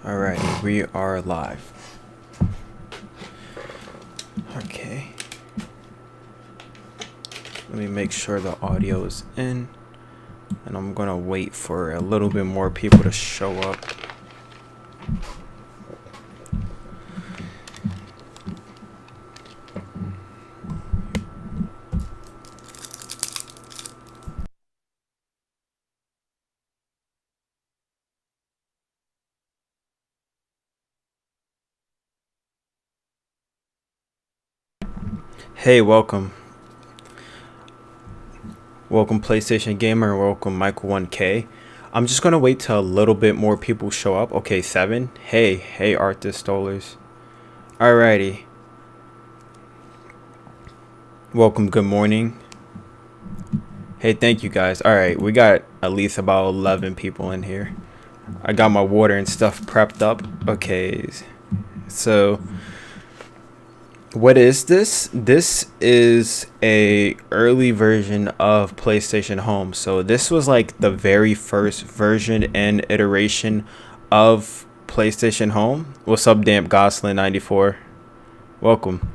Alright, we are live. Okay. Let me make sure the audio is in. And I'm gonna wait for a little bit more people to show up. Hey, welcome. Welcome PlayStation Gamer and welcome Michael 1K. I'm just gonna wait till a little bit more people show up. Okay, 7. Hey Arthur Stolers. Alrighty. Welcome, good morning. Hey, thank you guys. Alright, we got at least about 11 people in here. I got my water and stuff prepped up. Okay, so what is this? This is a early version of PlayStation Home. So this was like the very first version and iteration of PlayStation Home. What's up, Damp Goslin 94? Welcome.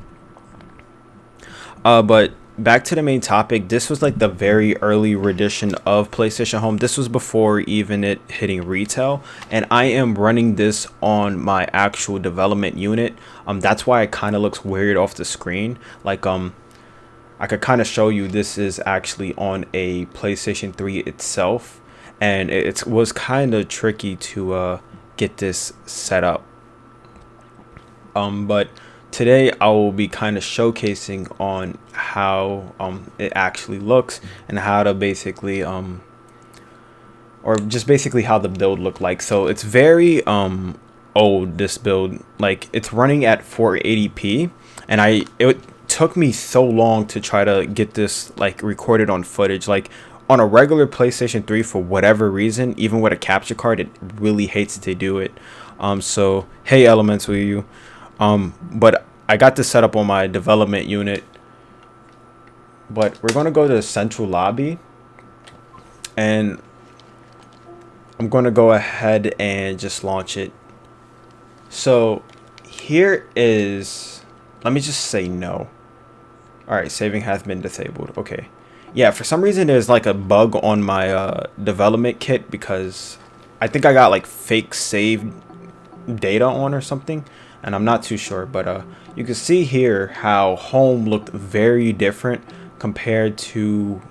But back to the main topic. This was like the very early rendition of PlayStation Home. This was before even it hitting retail, and I am running this on my actual development unit. That's why it kind of looks weird off the screen. Like I could kind of show you this is actually on a PlayStation 3 itself, and it was kind of tricky to get this set up. But today I will be kind of showcasing on how it actually looks and how to basically or just basically how the build looked like. So it's very old, this build. Like, it's running at 480p, and it took me so long to try to get this like recorded on footage. Like on a regular PlayStation 3, for whatever reason, even with a capture card, it really hates to do it. So hey Elemental you. But I got this set up on my development unit. But we're going to go to the central lobby. And I'm going to go ahead and just launch it. So here is... Let me just say no. Alright, saving has been disabled. Okay. Yeah, for some reason there's like a bug on my development kit, because I think I got like fake saved data on or something. And I'm not too sure, but you can see here how home looked very different compared to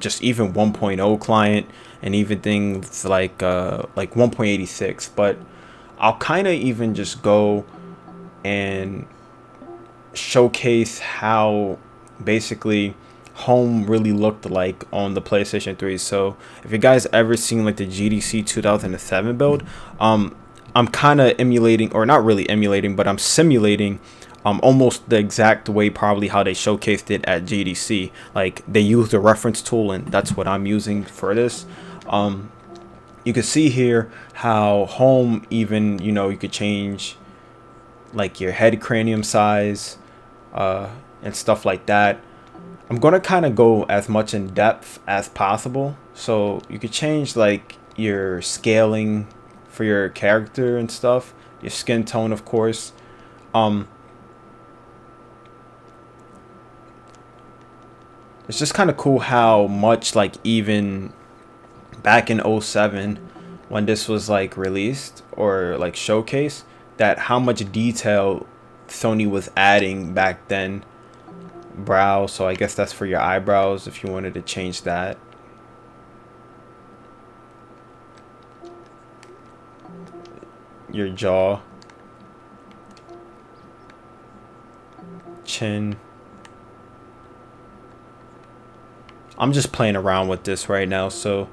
just even 1.0 client and even things like 1.86. But I'll kind of even just go and showcase how basically home really looked like on the PlayStation 3. So if you guys ever seen like the GDC 2007 build, I'm kind of emulating, or not really emulating, but I'm simulating almost the exact way probably how they showcased it at GDC. Like, they used a reference tool, and that's what I'm using for this. You can see here how home even, you know, you could change like your head cranium size and stuff like that. I'm going to kind of go as much in depth as possible. So you could change like your scaling for your character and stuff, your skin tone, of course. It's just kind of cool how much, like, even back in 07 when this was like released or like showcased, that how much detail Sony was adding back then. Brow, so I guess that's for your eyebrows if you wanted to change that. Your jaw, chin. I'm just playing around with this right now, so,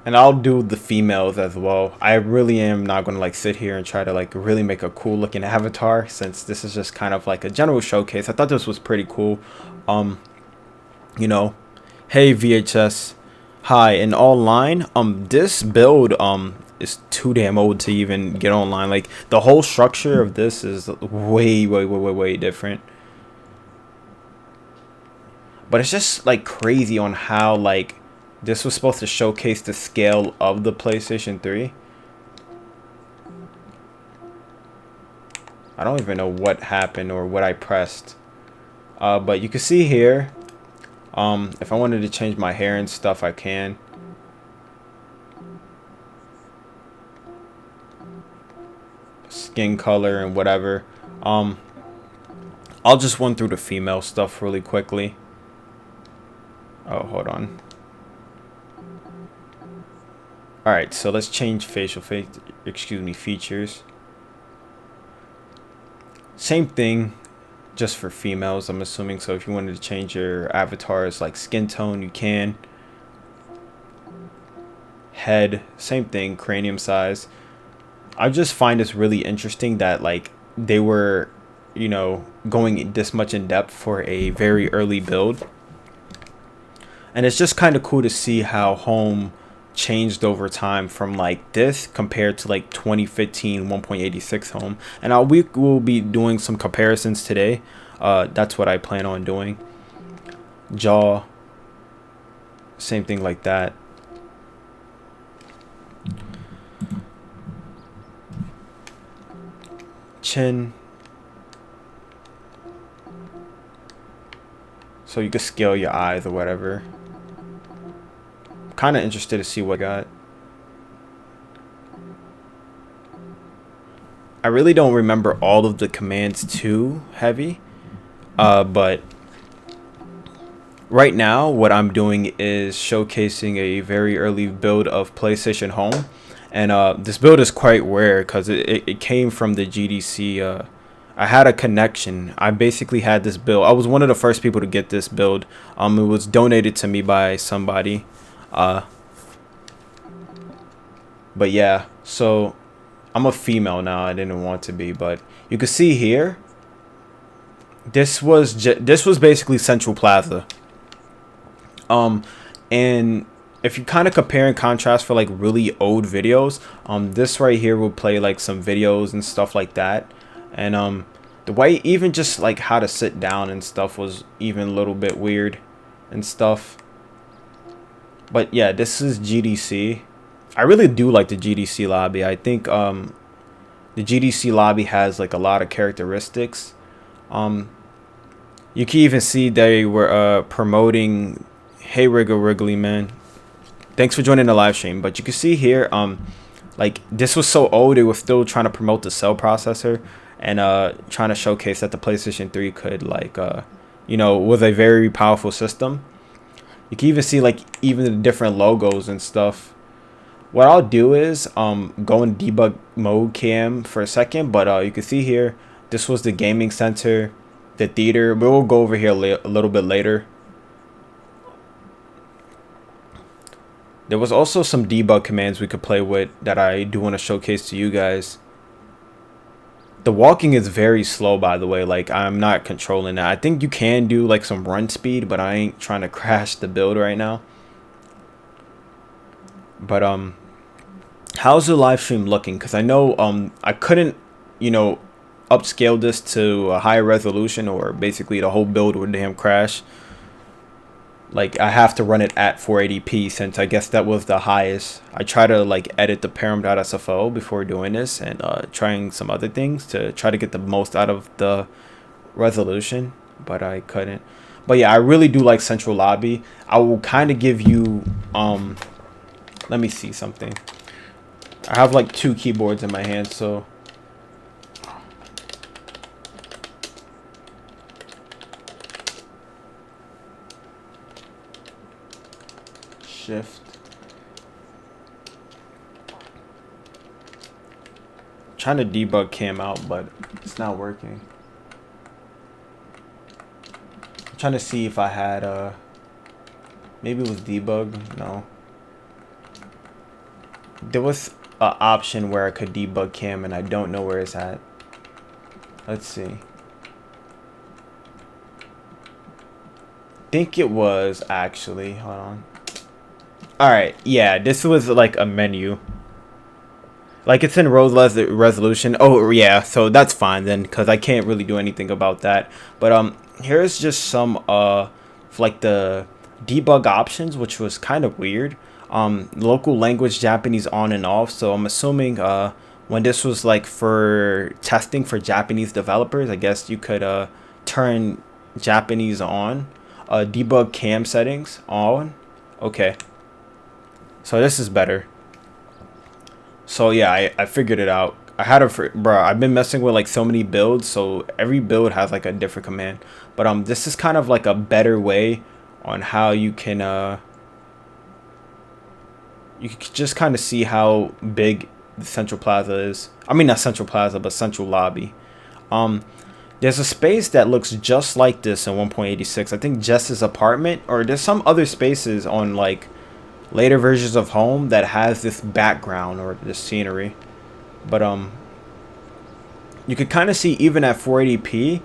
and I'll do the females as well. I really am not going to like sit here and try to like really make a cool looking avatar, since this is just kind of like a general showcase. I thought this was pretty cool. You know, hey VHS, hi, and online. This build is too damn old to even get online. Like, the whole structure of this is way different. But it's just like crazy on how like This was supposed to showcase the scale of the PlayStation 3. I don't even know what happened or what I pressed. But you can see here, if I wanted to change my hair and stuff, I can. Skin color and whatever. I'll just run through the female stuff really quickly. Oh, hold on. Alright, so let's change features. Same thing, just for females, I'm assuming. So if you wanted to change your avatar's like skin tone, you can. Head, same thing, cranium size. I just find this really interesting that like they were, you know, going this much in depth for a very early build. And it's just kind of cool to see how home changed over time from like this compared to like 2015 1.86 home. And we will be doing some comparisons today. That's what I plan on doing. Jaw, same thing like that. Chin. So you can scale your eyes or whatever. Kind of interested to see what I got. I really don't remember all of the commands too heavy, but right now what I'm doing is showcasing a very early build of PlayStation Home, and this build is quite rare because it came from the GDC. I had a connection. I basically had this build. I was one of the first people to get this build. It was donated to me by somebody. But yeah, so I'm a female now. I didn't want to be, but you can see here, this was basically Central Plaza. And if you kind of compare and contrast for like really old videos, this right here will play like some videos and stuff like that. And the way even just like how to sit down and stuff was even a little bit weird and stuff. But yeah, this is GDC. I really do like the GDC lobby. I think the GDC lobby has like a lot of characteristics. You can even see they were promoting, hey Wriggly man, thanks for joining the live stream. But you can see here, like this was so old, they were still trying to promote the cell processor and trying to showcase that the PlayStation 3 could like you know, was a very powerful system. You can even see like even the different logos and stuff. What I'll do is go in debug mode cam for a second, but you can see here, this was the gaming center, the theater. We'll go over here a little bit later. There was also some debug commands we could play with that I do want to showcase to you guys. The walking is very slow, by the way. Like, I'm not controlling that. I think you can do like some run speed, but I ain't trying to crash the build right now. But how's the live stream looking? Because I know I couldn't, you know, upscale this to a higher resolution, or basically the whole build would damn crash. Like, I have to run it at 480p since I guess that was the highest. I try to like edit the param.sfo before doing this and trying some other things to try to get the most out of the resolution, but I couldn't. But yeah, I really do like Central Lobby. I will kind of give you let me see something. I have like 2 keyboards in my hand, so shift. I'm trying to debug cam out, but it's not working. I'm trying to see if I had maybe it was debug. No, there was an option where I could debug cam and I don't know where it's at. Let's see. I think it was actually, hold on. Alright, yeah, this was like a menu. Like, it's in resolution. Oh, yeah, so that's fine then, because I can't really do anything about that. But here's just some like the debug options, which was kind of weird. Local language Japanese on and off. So I'm assuming when this was like for testing for Japanese developers, I guess you could turn Japanese on. Debug cam settings on. Okay. So this is better. So yeah, I figured it out. I had bro, I've been messing with like so many builds, so every build has like a different command. But this is kind of like a better way on how you can just kind of see how big the Central Plaza is. I mean, not Central Plaza, but Central Lobby. There's a space that looks just like this in 1.86. I think Jess's apartment, or there's some other spaces on like later versions of Home that has this background or this scenery. But you could kind of see even at 480p,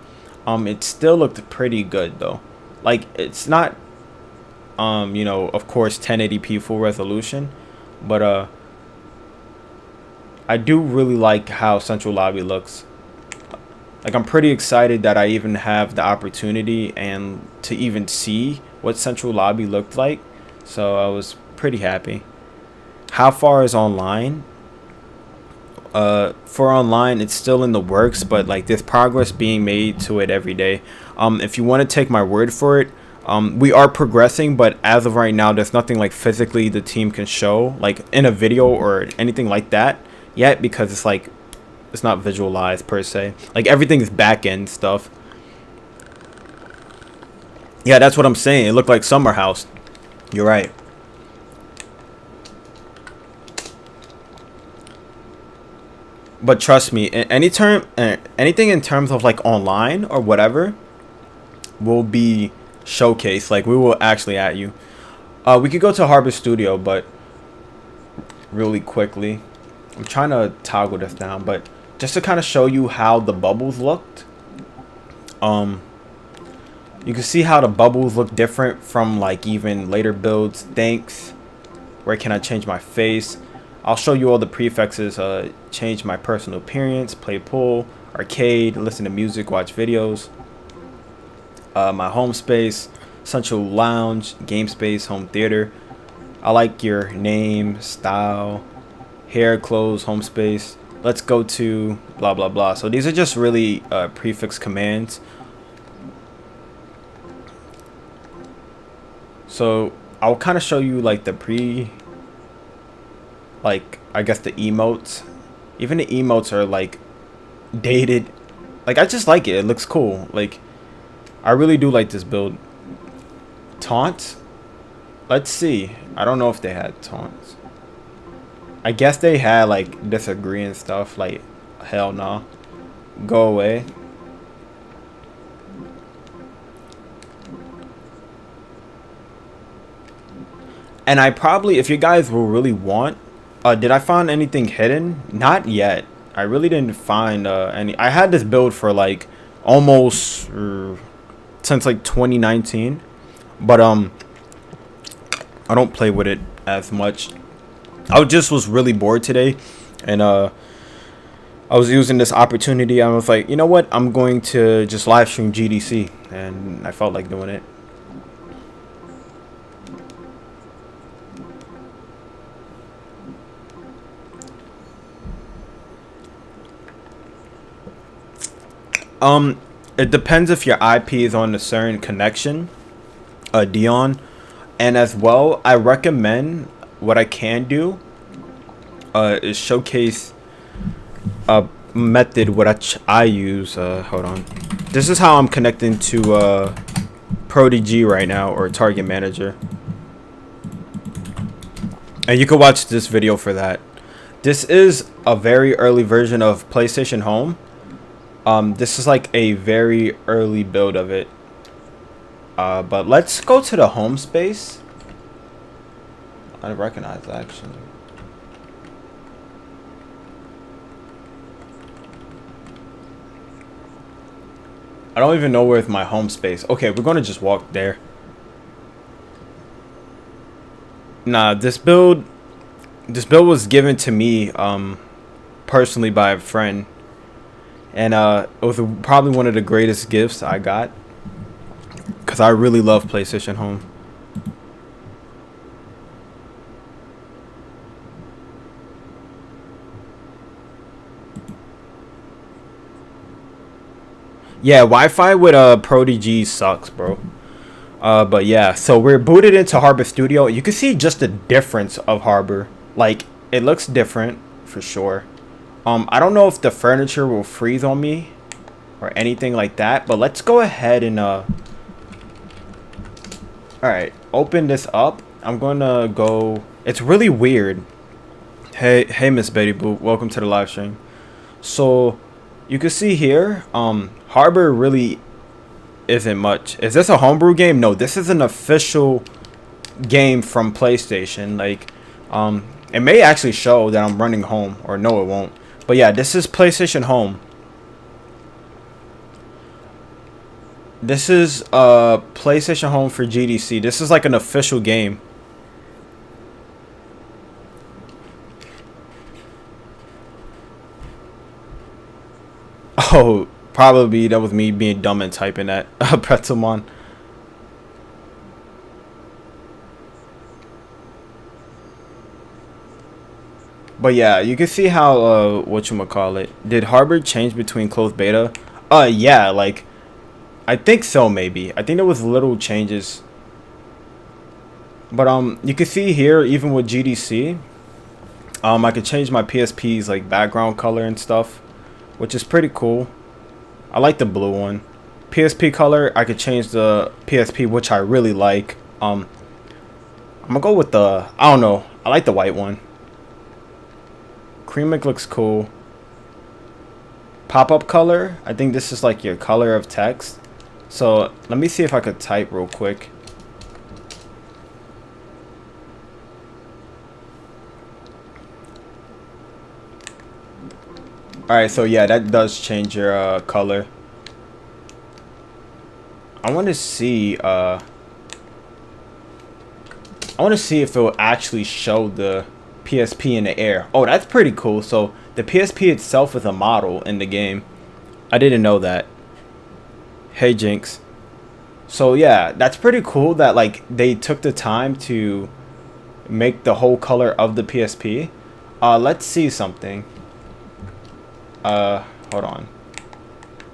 it still looked pretty good though. Like it's not you know, of course 1080p full resolution, but I do really like how Central Lobby looks. Like I'm pretty excited that I even have the opportunity and to even see what Central Lobby looked like. So I was pretty happy. How far is online? For online, it's still in the works, but like there's progress being made to it every day. If you want to take my word for it, we are progressing, but as of right now, there's nothing like physically the team can show like in a video or anything like that yet, because it's like it's not visualized per se. Like everything is back end stuff. Yeah, that's what I'm saying. It looked like Summer House. You're right. But trust me, anything in terms of like online or whatever will be showcased. Like we will actually at you. We could go to Harbor Studio, but really quickly, I'm trying to toggle this down, but just to kind of show you how the bubbles looked. You can see how the bubbles look different from like even later builds. Thanks. Where can I change my face? I'll show you all the prefixes. Change my personal appearance, play pool, arcade, listen to music, watch videos. My home space, central lounge, game space, home theater. I like your name, style, hair, clothes, home space. Let's go to blah blah blah. So these are just really prefix commands. So I'll kind of show you like the like I guess the emotes. Even the emotes are like dated. Like I just like it. It looks cool. Like I really do like this build. Taunts? Let's see. I don't know if they had taunts. I guess they had like disagree and stuff. Like hell no. Go away. And I probably, if you guys will really want, did I find anything hidden? Not yet. I really didn't find any. I had this build for like almost since like 2019, but I don't play with it as much. I just was really bored today, and I was using this opportunity. I was like, you know what? I'm going to just live stream GDC, and I felt like doing it. It depends if your IP is on a certain connection, Dion, and as well, I recommend what I can do is showcase a method what I use. Hold on, this is how I'm connecting to Prodigy right now, or Target Manager, and you can watch this video for that. This is a very early version of PlayStation Home. This is like a very early build of it. But let's go to the home space. I recognize that actually. I don't even know where's my home space. Okay, we're gonna just walk there. Nah, this build was given to me personally by a friend. And it was probably one of the greatest gifts I got, because I really love PlayStation Home. Yeah, Wi-Fi with Prodigy sucks, bro. But yeah, so we're booted into Harbor Studio. You can see just the difference of Harbor. Like, it looks different for sure. I don't know if the furniture will freeze on me or anything like that, but let's go ahead and all right, open this up. I'm gonna go. It's really weird. Hey, Miss Betty Boop, welcome to the live stream. So you can see here, Harbor really isn't much. Is this a homebrew game? No, this is an official game from PlayStation. Like, it may actually show that I'm running home, or no, it won't. But yeah, this is PlayStation Home. This is PlayStation Home for GDC. This is like an official game. Oh, probably that was me being dumb and typing that. Pretzelmon. But yeah, you can see how whatchamacallit. Did Harbor change between closed beta? Yeah, like I think so, maybe. I think there was little changes. But you can see here, even with GDC, I could change my PSP's like background color and stuff, which is pretty cool. I like the blue one. PSP color, I could change the PSP, which I really like. I'm gonna go with the, I don't know, I like the white one. Creamic looks cool. Pop-up color, I think this is like your color of text. So let me see if I could type real quick. Alright, so yeah, that does change your color. I want to see if it will actually show the PSP in the air. Oh, that's pretty cool. So the PSP itself is a model in the game. I didn't know that. Hey Jinx. So yeah, that's pretty cool that like they took the time to make the whole color of the PSP. Let's see something. Hold on.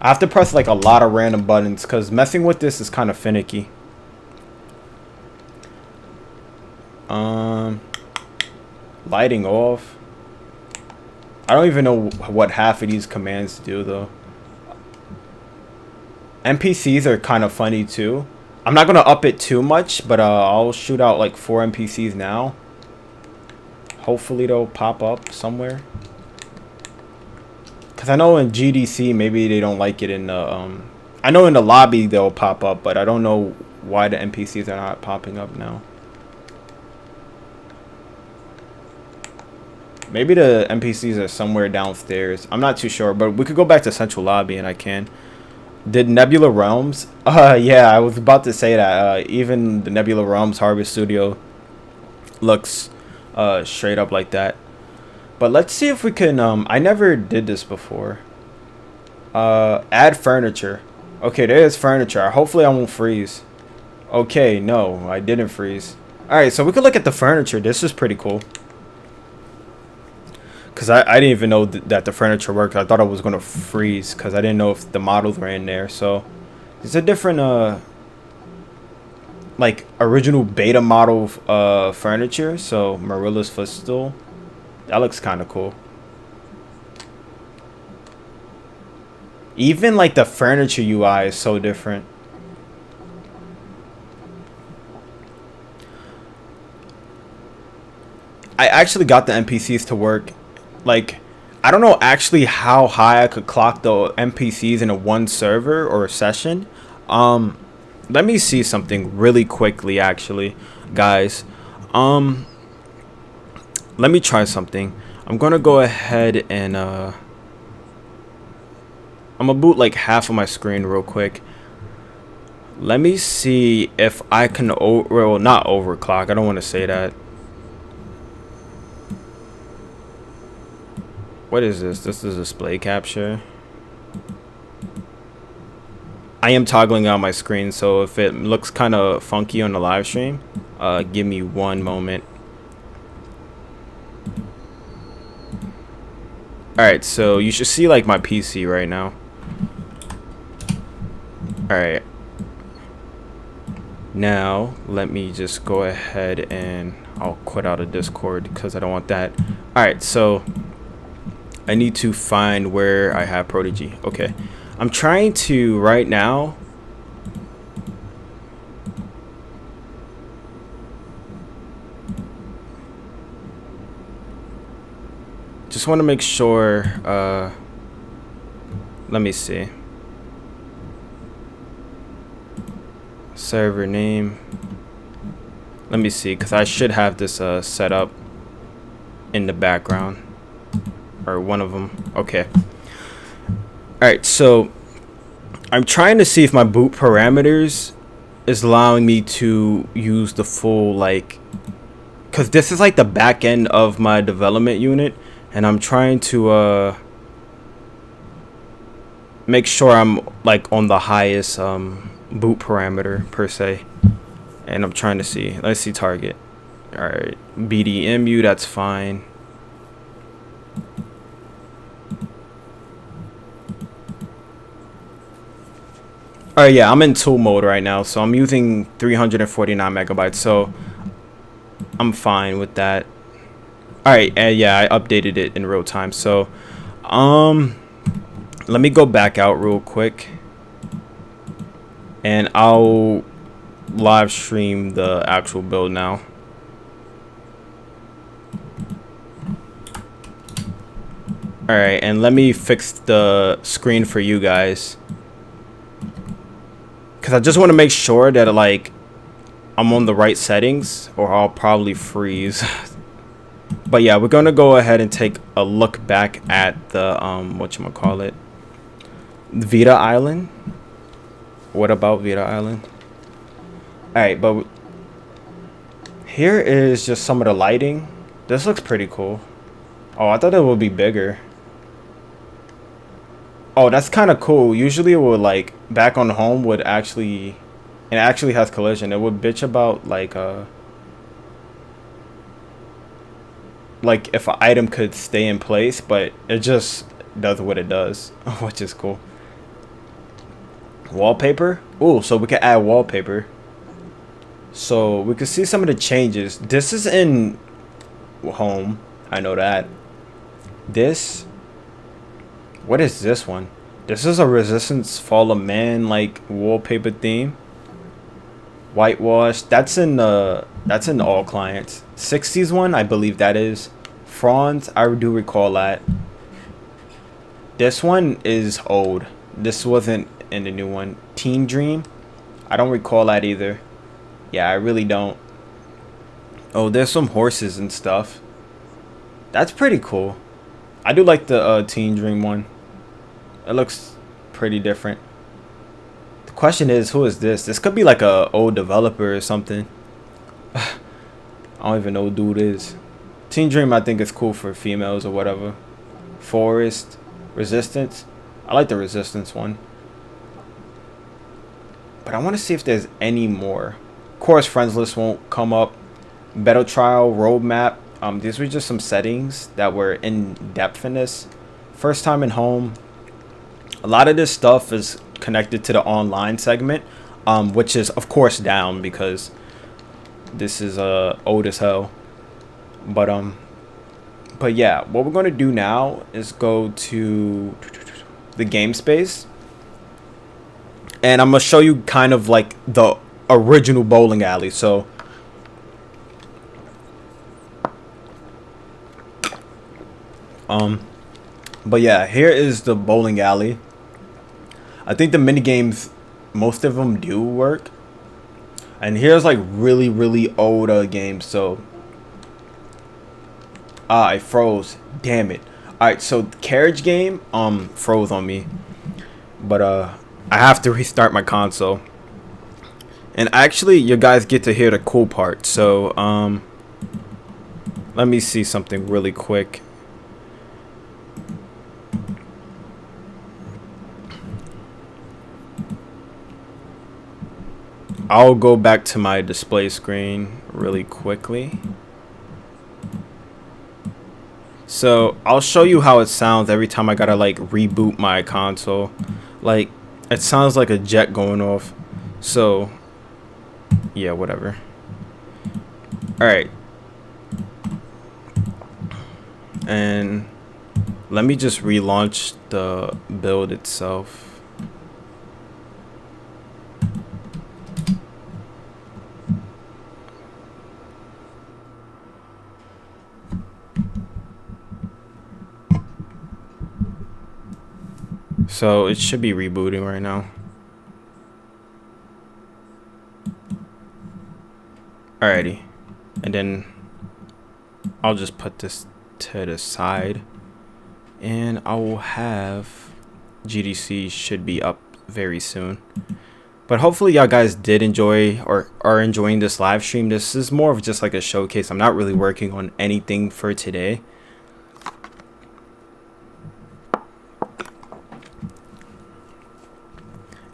I have to press like a lot of random buttons because messing with this is kind of finicky. Lighting off. I don't even know what half of these commands do though. NPCs are kind of funny too. I'm not gonna up it too much, but I'll shoot out like 4 NPCs now. Hopefully they'll pop up somewhere. Cause I know in GDC maybe they don't like it in the I know in the lobby they'll pop up, but I don't know why the NPCs are not popping up now. Maybe the NPCs are somewhere downstairs. I'm not too sure, but we could go back to Central Lobby and I can. Did Nebula Realms? Yeah, I was about to say that. Even the Nebula Realms Harbor Studio looks straight up like that. But let's see if we can, I never did this before. Add furniture. Okay, there's furniture. Hopefully I won't freeze. Okay, no, I didn't freeze. Alright, so we could look at the furniture. This is pretty cool. Because I didn't even know that the furniture worked. I thought I was going to freeze because I didn't know if the models were in there. So it's a different, like, original beta model furniture. So Marilla's footstool. That looks kind of cool. Even, like, the furniture UI is so different. I actually got the NPCs to work. Like, I don't know actually how high I could clock the NPCs in a one server or a session. Let me see something really quickly, actually, guys. Let me try something. I'm gonna go ahead and I'm gonna boot like half of my screen real quick. Let me see if I can well, not overclock. I don't want to say that. What is this? This is display capture. I am toggling out my screen, so if it looks kind of funky on the live stream, give me one moment. Alright, so you should see like my PC right now. All right. Now let me just go ahead and I'll quit out of Discord because I don't want that. All right, so I need to find where I have Prodigy. Okay, I'm trying to right now. Just want to make sure. Let me see. Server name. Let me see, because I should have this set up in the background, or one of them. Okay. All right, so I'm trying to see if my boot parameters is allowing me to use the full, like, because this is like the back end of my development unit, and I'm trying to make sure I'm like on the highest boot parameter per se. And I'm trying to see. Let's see target. All right, BDMU. That's fine. All right, yeah, I'm in tool mode right now, so I'm using 349 megabytes, so I'm fine with that. All right, and yeah, I updated it in real time. So, let me go back out real quick, and I'll live stream the actual build now. All right, and let me fix the screen for you guys, because I just want to make sure that like I'm on the right settings, or I'll probably freeze. But yeah, we're gonna go ahead and take a look back at the whatchamacallit, Vita Island. What about Vita Island? Alright, but here is just some of the lighting. This looks pretty cool. Oh, I thought it would be bigger. Oh, that's kind of cool. Usually it would, like, back on home would actually, and it actually has collision. It would bitch about, like if an item could stay in place, but it just does what it does, which is cool. Wallpaper. Ooh, so we can add wallpaper. So we can see some of the changes. This is in home. I know that. This. What is this one? This is a Resistance Fall of Man like wallpaper theme. Whitewash. That's in all clients. 60s one, I believe that is. Fronds. I do recall that. This one is old. This wasn't in the new one. Teen Dream. I don't recall that either. Yeah, I really don't. Oh, there's some horses and stuff. That's pretty cool. I do like the Teen Dream one. It looks pretty different. The question is, who is this? This could be like a old developer or something. I don't even know who dude is. Teen Dream, I think is cool for females or whatever. Forest. Resistance. I like the Resistance one. But I want to see if there's any more. Of course, friends list won't come up. Battle Trial, roadmap. These were just some settings that were in depth in this. First time in home. A lot of this stuff is connected to the online segment, which is of course down because this is old as hell. But yeah, what we're gonna do now is go to the game space. And I'm going to show you kind of like the original bowling alley. So, but yeah, here is the bowling alley. I think the mini games, most of them do work. And here's like really, really old games. So, I froze. Damn it. Alright, so the carriage game, froze on me. But, I have to restart my console. And actually, you guys get to hear the cool part. So, let me see something really quick. I'll go back to my display screen really quickly. So, I'll show you how it sounds every time I gotta like reboot my console. Like, It sounds like a jet going off. So, yeah, whatever. Alright. And let me just relaunch the build itself. So it should be rebooting right now. Alrighty. And then I'll just put this to the side. And I will have GDC should be up very soon. But hopefully y'all guys did enjoy or are enjoying this live stream. This is more of just like a showcase. I'm not really working on anything for today.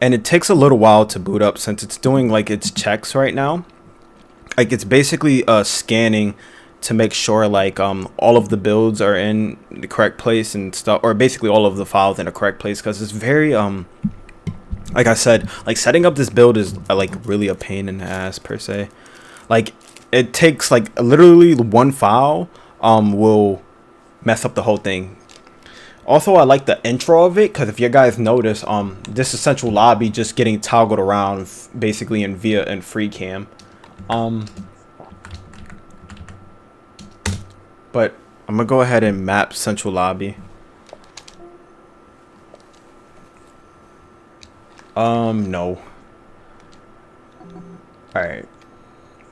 And it takes a little while to boot up since it's doing like its checks right now. Like it's basically scanning to make sure like all of the builds are in the correct place and stuff, or basically all of the files in the correct place, because it's very like I said, like setting up this build is like really a pain in the ass per se. Like it takes like literally one file will mess up the whole thing. Also, I like the intro of it because if you guys notice, this is central lobby just getting toggled around basically in via and free cam. But I'm gonna go ahead and map central lobby. No. Alright.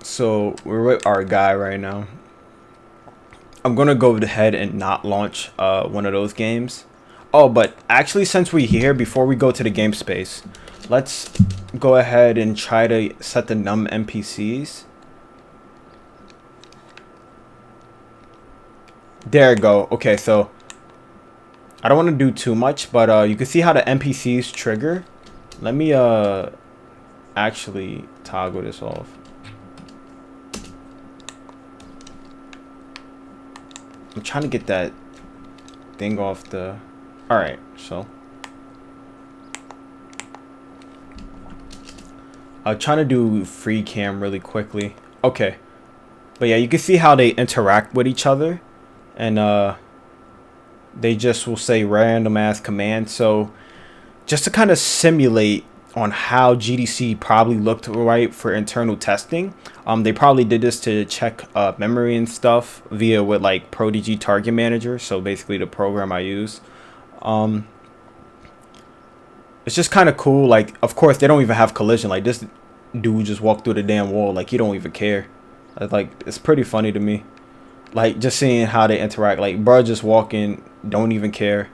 So we're with our guy right now. I'm gonna go ahead and not launch one of those games. Oh, but actually, since we're here, before we go to the game space, let's go ahead and try to set the num NPCs. There we go. Okay, so I don't want to do too much, but you can see how the NPCs trigger. Let me actually toggle this off. I'm trying to get that thing off the... Alright, so I'm trying to do free cam really quickly. Okay. But yeah, you can see how they interact with each other. And they just will say random ass commands. So just to kind of simulate on how GDC probably looked right for internal testing, they probably did this to check memory and stuff via with like Prodigy Target Manager. So basically the program I use. It's just kind of cool. Like, of course, they don't even have collision. Like, this dude just walked through the damn wall. Like, you don't even care. Like, it's pretty funny to me. Like, just seeing how they interact. Like, bro just walking, don't even care.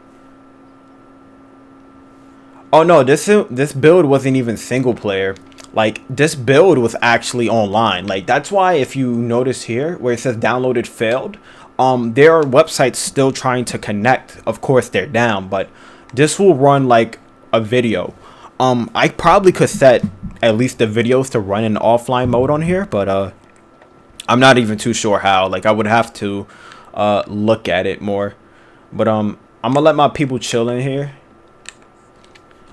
Oh, no, this build wasn't even single player. Like, this build was actually online. Like, that's why if you notice here, where it says downloaded failed, there are websites still trying to connect. Of course, they're down, but this will run like a video. I probably could set at least the videos to run in offline mode on here, but I'm not even too sure how. Like, I would have to look at it more. But I'm gonna let my people chill in here.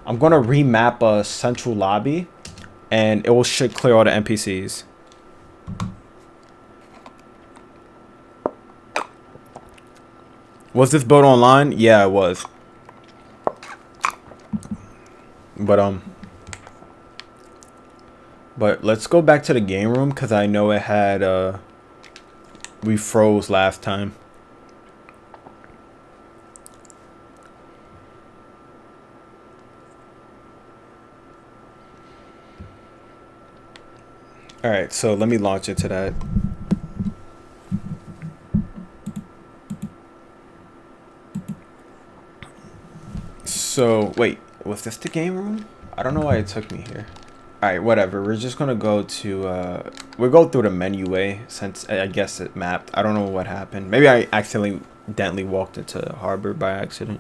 I'm gonna remap a central lobby, and it should clear all the NPCs. Was this build online? Yeah, it was. But let's go back to the game room because I know it had we froze last time. All right, so let me launch into that. So wait, was this the game room? I don't know why it took me here. Alright, whatever. We're just gonna go to we'll go through the menu way since I guess it mapped. I don't know what happened. Maybe I accidentally walked into Harbor by accident.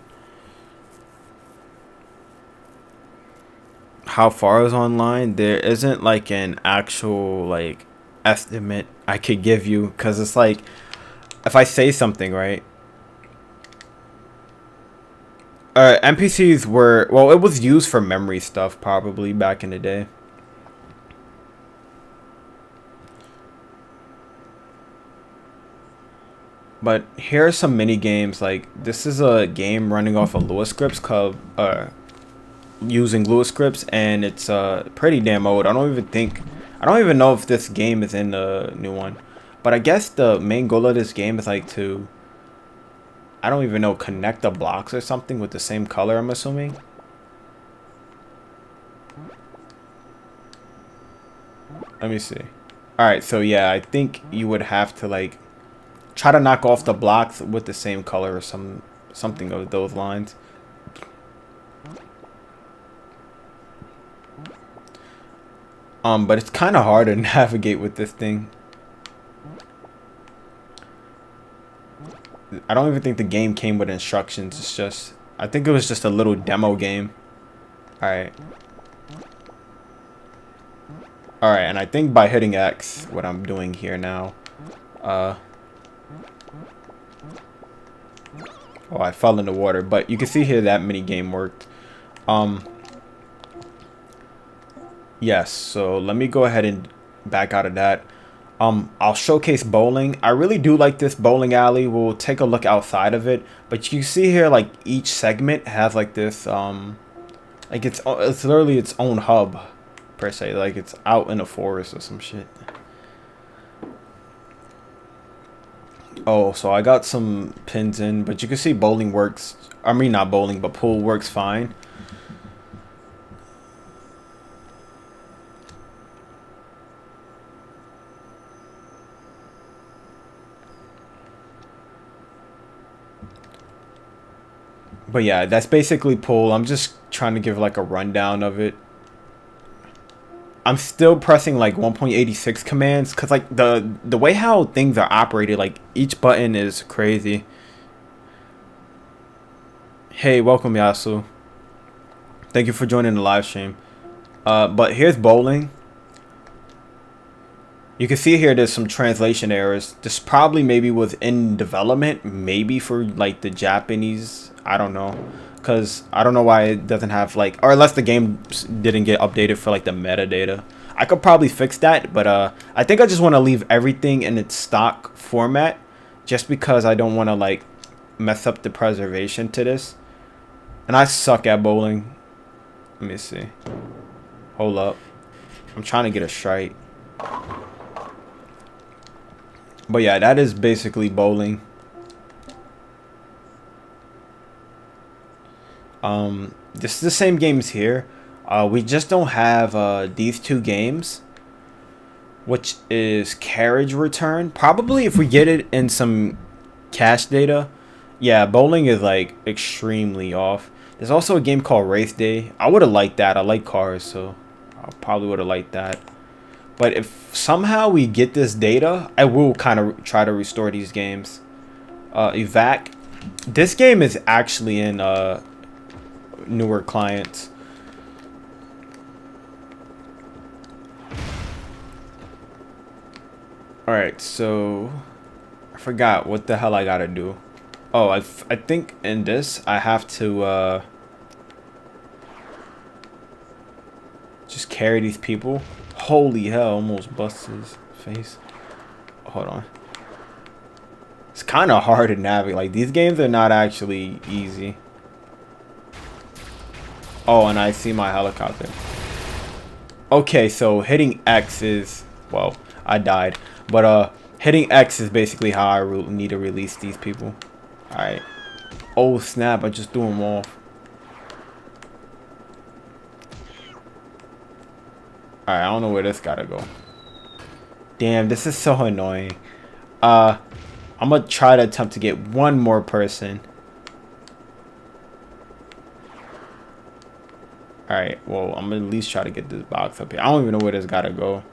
How far is online? There isn't like an actual like estimate I could give you, because it's like if I say something, right? NPCs were, well, it was used for memory stuff probably back in the day. But here are some mini games. Like, this is a game running off of Lua scripts called using Lua scripts, and it's pretty damn old. I don't even know if this game is in the new one. But I guess the main goal of this game is like to, I don't even know, connect the blocks or something with the same color, I'm assuming. Let me see. Alright, so yeah, I think you would have to like try to knock off the blocks with the same color or something of those lines. But it's kind of hard to navigate with this thing. I don't even think the game came with instructions. It's just, I think it was just a little demo game. Alright. Alright, and I think by hitting X, what I'm doing here now, oh, I fell in the water, but you can see here that mini game worked. Yes, so let me go ahead and back out of that. I'll showcase bowling. I really do like this bowling alley. We'll take a look outside of it, but you see here, like, each segment has like this, like it's literally its own hub, per se. Like, it's out in the forest or some shit. Oh, so I got some pins in, but you can see bowling works. I mean, not bowling, but pool works fine. But yeah, that's basically pool. I'm just trying to give like a rundown of it. I'm still pressing like 1.86 commands because like the way how things are operated, like each button is crazy. Hey, welcome Yasu. Thank you for joining the live stream. But here's bowling. You can see here there's some translation errors. This probably maybe was in development, maybe for like the Japanese. I don't know, because I don't know why it doesn't have like, or unless the game didn't get updated for like the metadata. I could probably fix that, but I think I just want to leave everything in its stock format, just because I don't want to like mess up the preservation to this. And I suck at bowling. Let me see. Hold up. I'm trying to get a strike. But yeah, that is basically bowling. This is the same games here. We just don't have these two games, which is carriage return. Probably if we get it in some cache data. Yeah, bowling is like extremely off. There's also a game called Race Day. I would have liked that. I like cars, so I probably would have liked that. But if somehow we get this data, I will kind of try to restore these games. Evac. This game is actually in newer clients. Alright, so I forgot what the hell I gotta do. Oh, I think in this I have to just carry these people. Holy hell, almost bust his face. Hold on. It's kind of hard to navigate. Like, these games are not actually easy. Oh, and I see my helicopter. Okay, so hitting X is, well, I died. But hitting X is basically how I need to release these people. Alright. Oh, snap, I just threw them off. Alright, I don't know where this gotta go. Damn, this is so annoying. I'm gonna try to attempt to get one more person. Alright, well, I'm gonna at least try to get this box up here. I don't even know where this gotta go.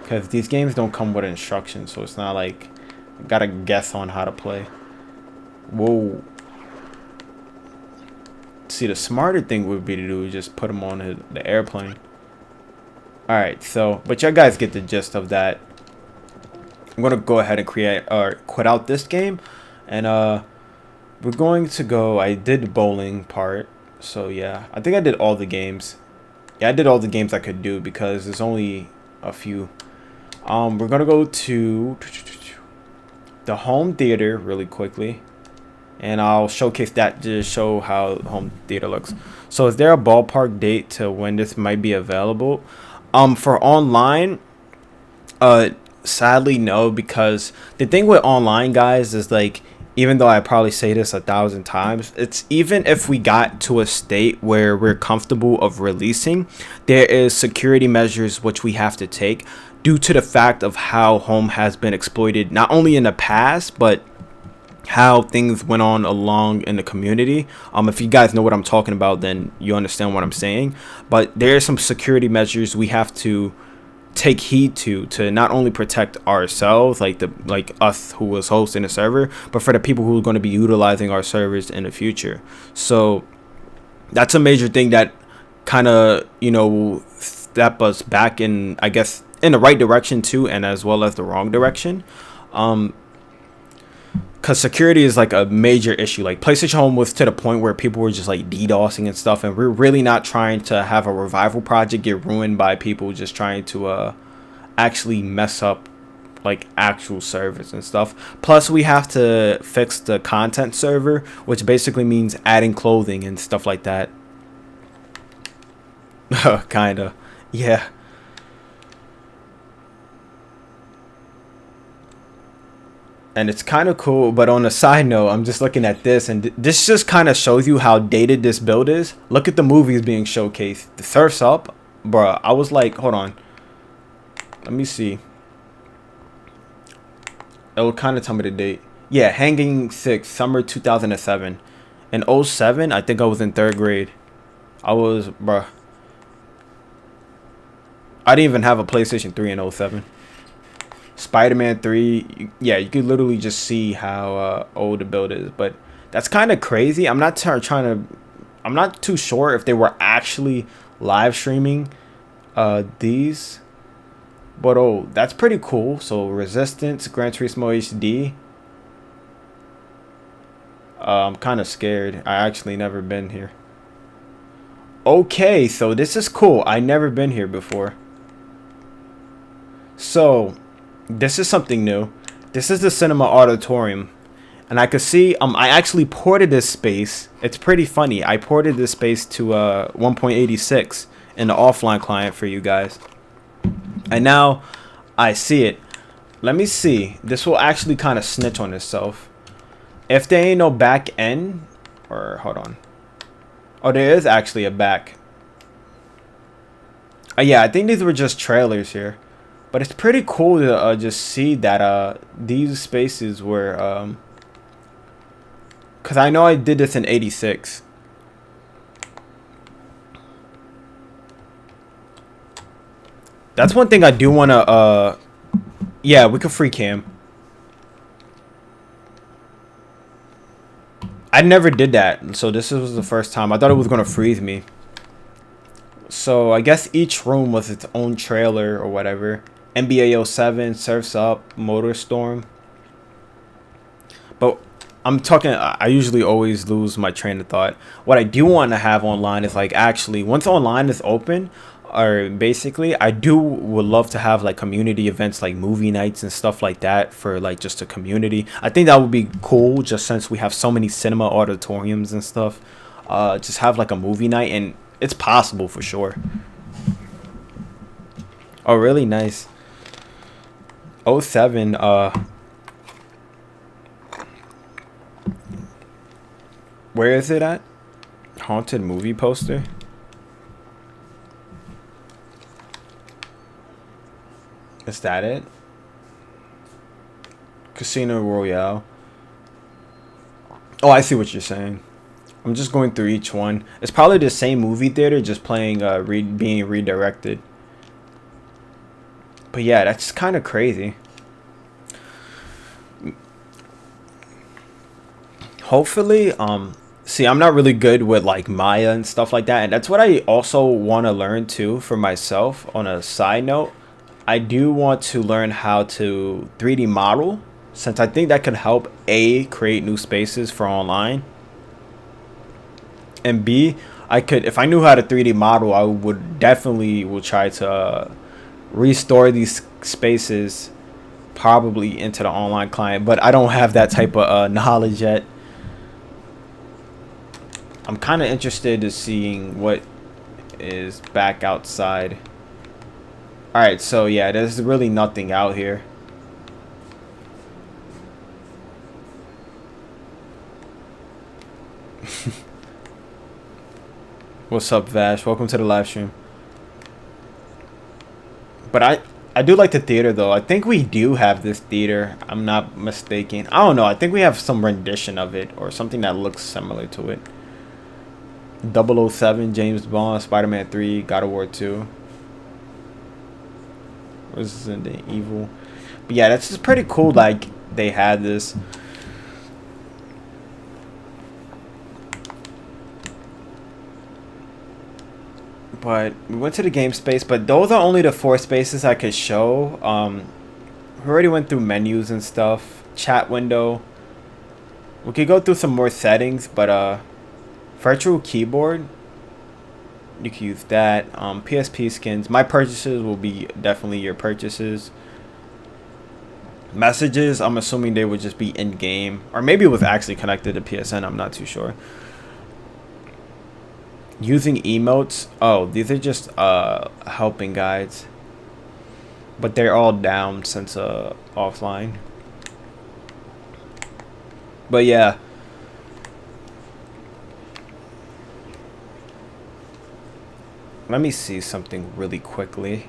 Because these games don't come with instructions, so it's not like I gotta guess on how to play. Whoa. See, the smarter thing would be to do is just put them on the airplane. Alright, so, but you guys get the gist of that. I'm gonna go ahead and create or quit out this game, And we're going to go. I did bowling part, so yeah, I think I did all the games. Yeah, I did all the games I could do because there's only a few. We're gonna go to the home theater really quickly, and I'll showcase that to show how home theater looks. So is there a ballpark date to when this might be available? For online, sadly no, because the thing with online, guys, is like, even though I probably say this 1,000 times, it's even if we got to a state where we're comfortable of releasing, there is security measures which we have to take due to the fact of how home has been exploited, not only in the past, but how things went on along in the community. If you guys know what I'm talking about, then you understand what I'm saying. But there are some security measures we have to take heed to not only protect ourselves, like us who was hosting the server, but for the people who are going to be utilizing our servers in the future. So that's a major thing that kind of, you know, will step us back in, I guess, in the right direction too, and as well as the wrong direction. Because security is like a major issue. Like PlayStation Home was to the point where people were just like DDoSing and stuff, and we're really not trying to have a revival project get ruined by people just trying to actually mess up like actual servers and stuff. Plus we have to fix the content server, which basically means adding clothing and stuff like that. Kinda, yeah. And it's kind of cool, but on a side note, I'm just looking at this, and this just kind of shows you how dated this build is. Look at the movies being showcased. The Surf's Up, bruh. I was like, hold on, let me see. It will kind of tell me the date. Yeah, Hanging Six, summer 2007. In 07, I think I was in 3rd grade. I was, bruh. I didn't even have a PlayStation 3 in 07. Spider-Man 3, yeah, you could literally just see how old the build is, but that's kind of crazy. I'm not too sure if they were actually live streaming these, but oh, that's pretty cool. So Resistance, Gran Turismo HD. I'm kind of scared. I actually never been here. Okay, so this is cool. I never been here before. So this is something new. This is the Cinema Auditorium, and I could see I actually ported this space. It's pretty funny. I ported this space to 1.86 in the offline client for you guys, and now I see it. Let me see. This will actually kind of snitch on itself. If there ain't no back end, or hold on. Oh, there is actually a back. Yeah, I think these were just trailers here. But it's pretty cool to just see that these spaces were, because I know I did this in 86. That's one thing I do want to, yeah, we could free cam. I never did that, so this was the first time. I thought it was going to freeze me. So I guess each room was its own trailer or whatever. NBA 07, Surf's Up, Motorstorm. But I'm talking, I usually always lose my train of thought. What I do want to have online is like, actually, once online is open, or basically, would love to have like community events like movie nights and stuff like that for like just a community. I think that would be cool, just since we have so many cinema auditoriums and stuff. Just have like a movie night, and it's possible for sure. Oh, really nice. 07, where is it at? Haunted movie poster. Is that it? Casino Royale. Oh, I see what you're saying. I'm just going through each one. It's probably the same movie theater, just playing being redirected. But yeah, that's kind of crazy. Hopefully, see, I'm not really good with like Maya and stuff like that, and that's what I also want to learn too for myself. On a side note, I do want to learn how to 3D model. since I think that could help A, create new spaces for online, and B, I could, if I knew how to 3D model, I would definitely will try to restore these spaces probably into the online client, but I don't have that type of knowledge yet. I'm kind of interested to seeing what is back outside. All right, so yeah, there's really nothing out here. What's up, Vash? Welcome to the live stream. But I do like the theater though. I think we do have this theater. I'm not mistaken. I don't know. I think we have some rendition of it or something that looks similar to it. 007, James Bond, Spider-Man 3, God of War 2. Resident Evil. But yeah, that's just pretty cool. Like they had this. But we went to the game space, but those are only the 4 spaces I could show. We already went through menus and stuff. Chat window. We could go through some more settings, but virtual keyboard, you can use that. PSP skins. My purchases will be definitely your purchases. Messages, I'm assuming they would just be in game, or maybe it was actually connected to PSN. I'm not too sure. Using emotes. Oh, these are just helping guides, but they're all down since offline. But yeah, let me see something really quickly.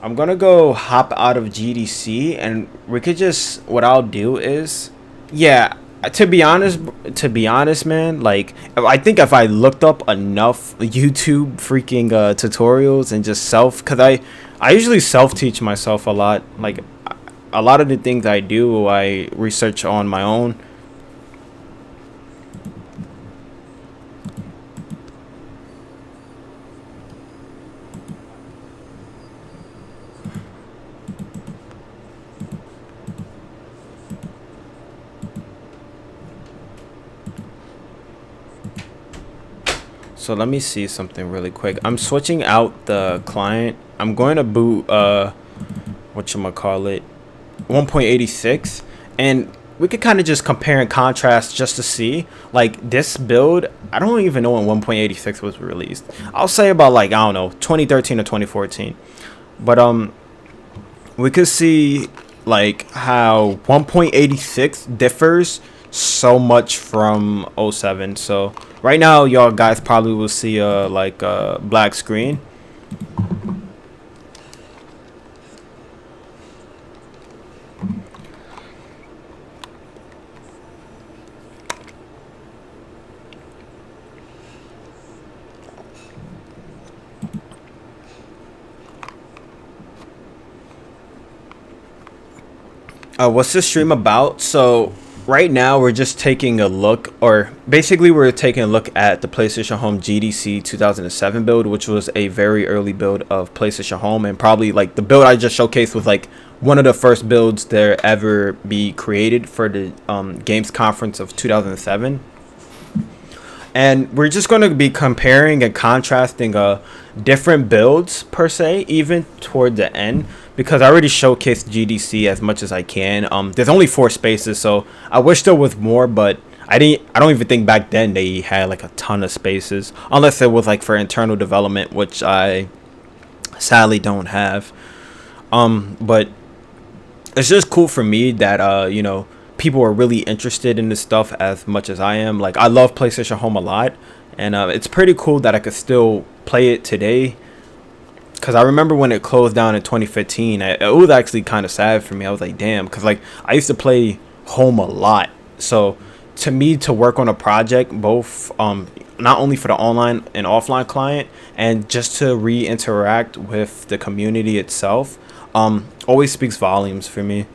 I'm gonna go hop out of GDC, and we could just, what I'll do is, yeah, to be honest, man, like I think if I looked up enough YouTube freaking tutorials and just because I usually self-teach myself a lot. Like a lot of the things I do, I research on my own. So let me see something really quick. I'm switching out the client. I'm going to boot whatchamacallit, 1.86, and we could kind of just compare and contrast just to see. Like this build, I don't even know when 1.86 was released. I'll say about, like, I don't know, 2013 or 2014. But we could see like how 1.86 differs so much from '07. So right now, y'all guys probably will see a black screen. What's this stream about? So right now we're just taking a look, or basically we're taking a look at the PlayStation Home GDC 2007 build, which was a very early build of PlayStation Home, and probably like the build I just showcased was like one of the first builds there ever be created for the games conference of 2007. And we're just going to be comparing and contrasting different builds per se, even toward the end, because I already showcased GDC as much as I can. There's only 4 spaces, so I wish there was more, but I don't even think back then they had like a ton of spaces, unless it was like for internal development, which I sadly don't have. But it's just cool for me that you know, people are really interested in this stuff as much as I am. Like, I love PlayStation Home a lot, and it's pretty cool that I could still play it today. Because I remember when it closed down in 2015, it was actually kind of sad for me. I was like, damn, because like I used to play Home a lot. So to me, to work on a project, both not only for the online and offline client, and just to re-interact with the community itself, always speaks volumes for me.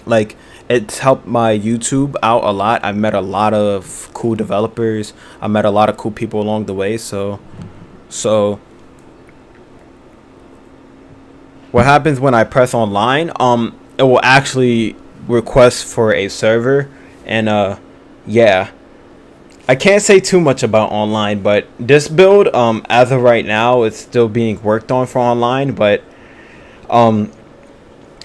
Like, it's helped my YouTube out a lot. I've met a lot of cool developers. I met a lot of cool people along the way. So what happens when I press online? It will actually request for a server, and yeah, I can't say too much about online, but this build, as of right now, it's still being worked on for online. But um,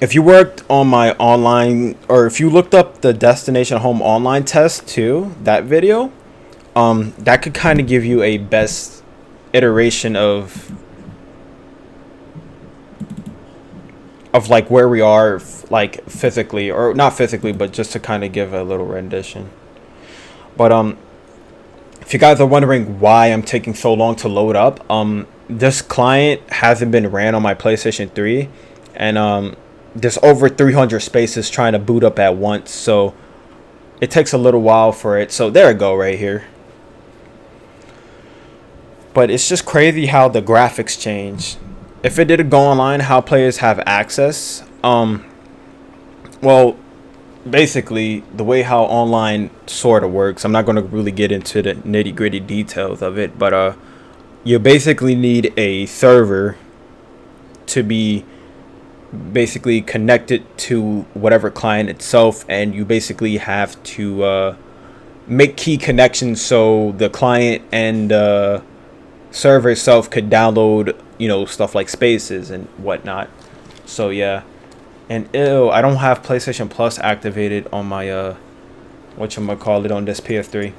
if you worked on my online, or if you looked up the Destination Home online test too, that video, that could kind of give you a best iteration of like where we are, like physically, or not physically, but just to kind of give a little rendition. But if you guys are wondering why I'm taking so long to load up, this client hasn't been ran on my PlayStation 3, and there's over 300 spaces trying to boot up at once, so it takes a little while for it. So there it go right here. But it's just crazy how the graphics change. If it did go online, how players have access, well, basically the way how online sort of works, I'm not going to really get into the nitty gritty details of it, but you basically need a server to be basically connected to whatever client itself, and you basically have to make key connections so the client and server itself could download, you know, stuff like spaces and whatnot. So yeah. And ew, I don't have PlayStation Plus activated on my whatchamacallit, on this PS3.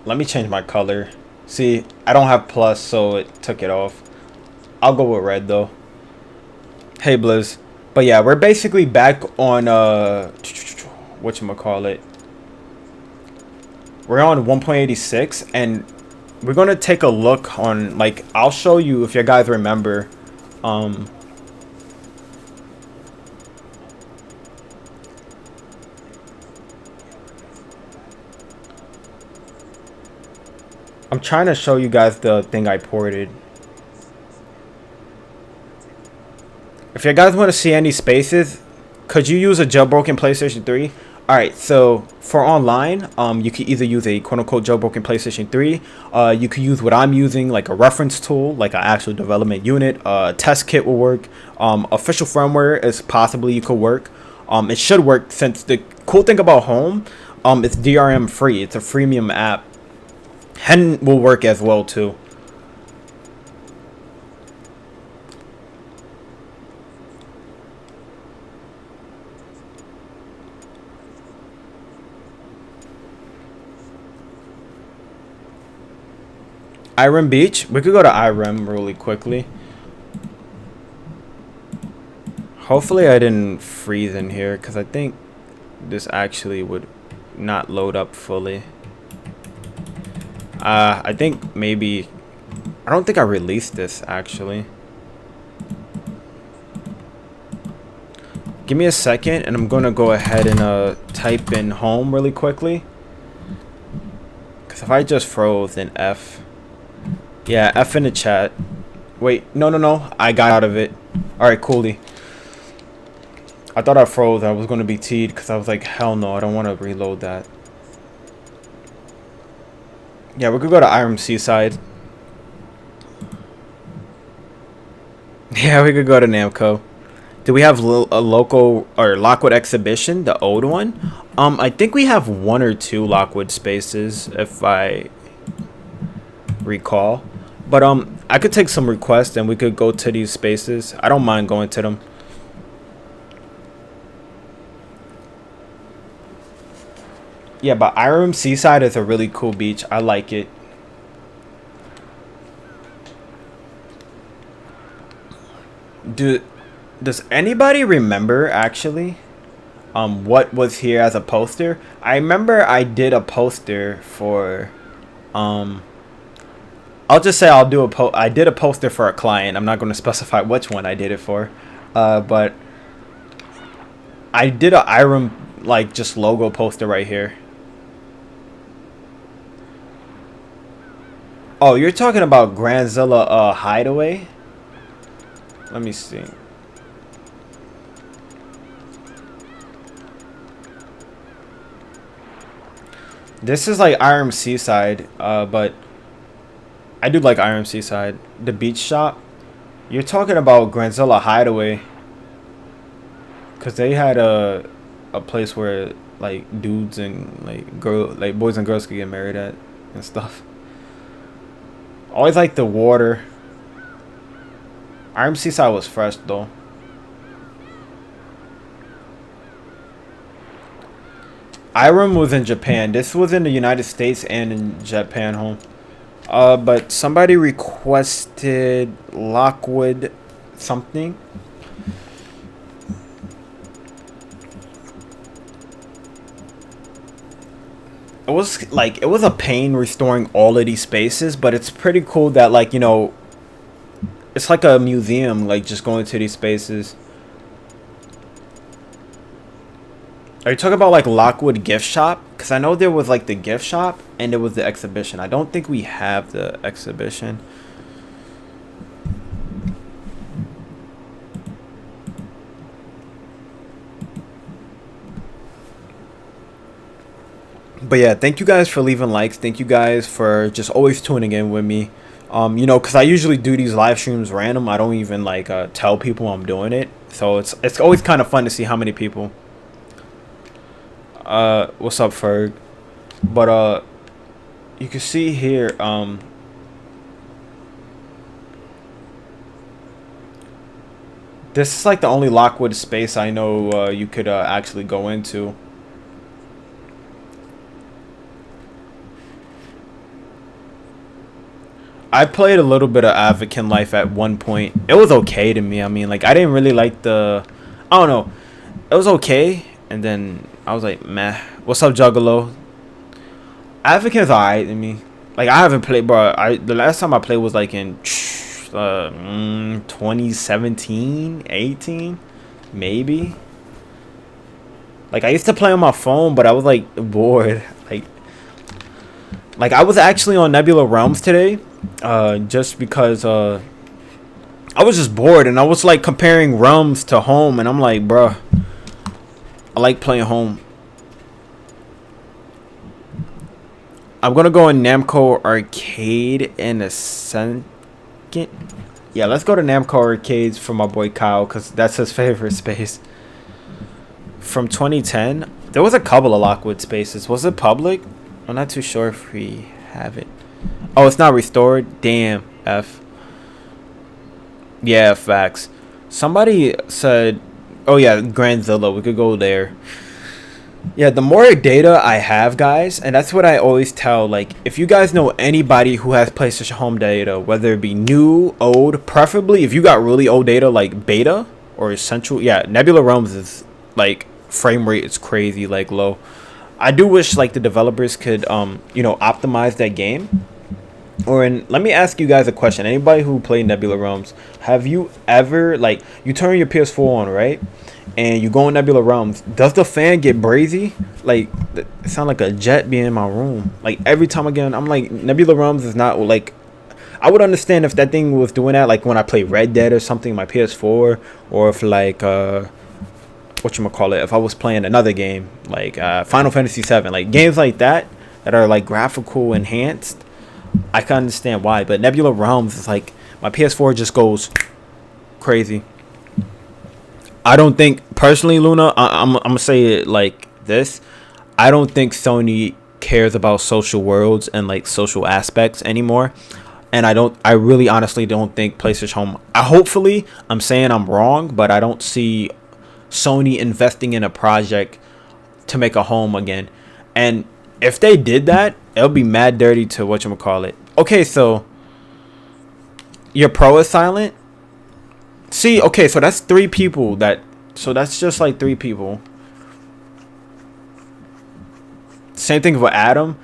Let me change my color. See, I don't have Plus, so it took it off. I'll go with red though. Hey Blizz. But yeah, we're basically back on whatchamacallit. We're on 1.86, and we're gonna take a look on, like, I'll show you if you guys remember. I'm trying to show you guys the thing I ported. If you guys want to see any spaces, could you use a jailbroken PlayStation 3? Alright, so for online, you could either use a quote-unquote jailbroken PlayStation 3. You could use what I'm using, like a reference tool, like an actual development unit. Test kit will work. Official firmware is possibly you could work. It should work, since the cool thing about Home, it's DRM free. It's a freemium app. Hen will work as well too. Irem Beach. We could go to Irem really quickly. Hopefully I didn't freeze in here, because I think this actually would not load up fully. I think maybe, I don't think I released this actually. Give me a second, and I'm gonna go ahead and type in home really quickly, because if I just froze, then F. Yeah, F in the chat. Wait, no, I got out of it. Alright, coolie. I thought I froze. I was going to be T'd, because I was like, hell no, I don't want to reload that. Yeah, we could go to Irem Seaside. Yeah, we could go to Namco. Do we have a local or Lockwood exhibition, the old one? I think we have one or two Lockwood spaces, if I recall. But I could take some requests and we could go to these spaces. I don't mind going to them. Yeah, but Irem Seaside is a really cool beach. I like it. Does anybody remember actually what was here as a poster? I remember I did a poster for I'll just say I did a poster for a client. I'm not going to specify which one I did it for. But I did a Irem, like, just logo poster right here. Oh, you're talking about Grandzilla Hideaway? Let me see. This is like Irem Seaside, but I do like Irem Seaside. The beach shop. You're talking about Granzilla Hideaway, cause they had a place where like dudes and like boys and girls could get married at and stuff. Always like the water. RM Seaside was fresh though. Irem was in Japan. This was in the United States and in Japan home. But somebody requested Lockwood something. It was a pain restoring all of these spaces, but it's pretty cool that like, you know, it's like a museum, like just going to these spaces. Are you talking about like Lockwood gift shop? Because I know there was like the gift shop and there was the exhibition. I don't think we have the exhibition. But yeah, thank you guys for leaving likes. Thank you guys for just always tuning in with me. You know, because I usually do these live streams random. I don't even like tell people I'm doing it. So it's always kind of fun to see how many people. What's up, Ferg? But you can see here this is like the only Lockwood space I know you could actually go into. I played a little bit of African Life at one point. It was okay to me. I mean, like, I didn't really like the... I don't know. It was okay. And then I was like, meh. What's up, Juggalo? African's alright to me. Like, I haven't played, bro. The last time I played was, like, in 2017, 18, maybe. Like, I used to play on my phone, but I was, like, bored. Like I was actually on Nebula Realms today. Just because I was just bored and I was like comparing realms to home and I'm like, bruh, I like playing home. I'm gonna go in Namco Arcade in a second. Yeah, let's go to Namco Arcades for my boy Kyle because that's his favorite space. From 2010, there was a couple of Lockwood spaces. Was it public? I'm not too sure if we have it. Oh, it's not restored? Damn, F. Yeah, facts. Somebody said, oh yeah, Granzilla, we could go there. Yeah, the more data I have, guys, and that's what I always tell, like, if you guys know anybody who has PlayStation Home data, whether it be new, old, preferably if you got really old data, like beta or essential, yeah, Nebula Realms is, like, frame rate is crazy, like, low. I do wish, like, the developers could, you know, optimize that game. Let me ask you guys a question. Anybody who played Nebula Realms, have you ever, like, you turn your PS4 on, right? And you go in Nebula Realms. Does the fan get brazy? Like, it sound like a jet being in my room. Like, every time again, I'm like, Nebula Realms is not, like, I would understand if that thing was doing that, like, when I play Red Dead or something, my PS4, or if, like, whatchamacallit, if I was playing another game, like, Final Fantasy 7, like, games like that are, like, graphical enhanced, I can understand why. But Nebula Realms is like, my PS4 just goes crazy. I don't think, personally, Luna, I'm gonna say it like this. I don't think Sony cares about social worlds and like social aspects anymore. And I really honestly don't think PlayStation Home, hopefully, I'm saying I'm wrong, but I don't see Sony investing in a project to make a home again. And if they did that, it'll be mad dirty to whatchamacallit. Okay, so your pro is silent. See, okay, so that's 3 people so that's just like 3 people. Same thing with Adam.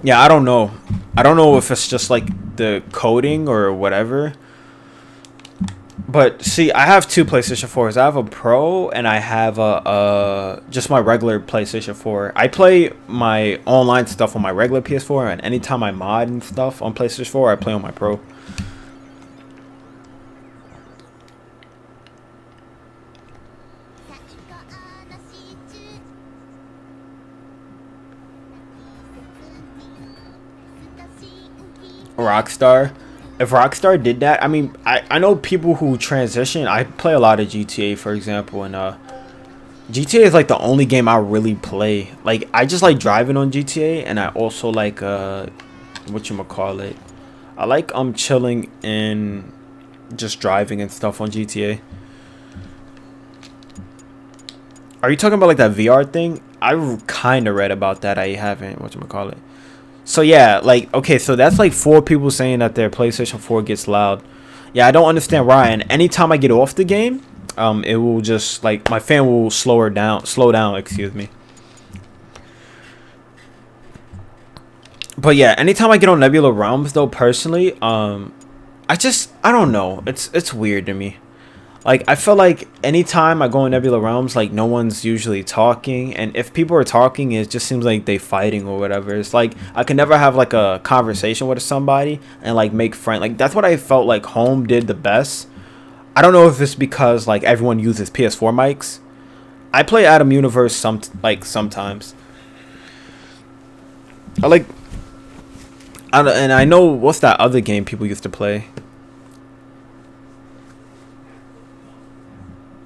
Yeah, I don't know. I don't know if it's just like the coding or whatever. But see, I have 2 PlayStation 4s. I have a Pro and I have a just my regular PlayStation 4. I play my online stuff on my regular PS4, and anytime I mod and stuff on PlayStation 4, I play on my Pro. Rockstar. if Rockstar did that, I mean, I know people who transition. I play a lot of GTA, for example, and GTA is like the only game I really play. Like, I just like driving on GTA, and I also like whatchamacallit, I like chilling and just driving and stuff on GTA. Are you talking about like that VR thing? I kind of read about that. I haven't whatchamacallit. So yeah, like, okay, so that's like 4 people saying that their PlayStation 4 gets loud. Yeah, I don't understand why. And anytime I get off the game, it will just like my fan will slow down, excuse me. But yeah, anytime I get on Nebula Realms though, personally, I don't know. It's weird to me. Like, I feel like anytime I go in Nebula Realms, like, no one's usually talking. And if people are talking, it just seems like they fighting or whatever. It's like, I can never have, like, a conversation with somebody and, like, make friends. Like, that's what I felt like home did the best. I don't know if it's because, like, everyone uses PS4 mics. I play Atom Universe sometimes. And I know, what's that other game people used to play?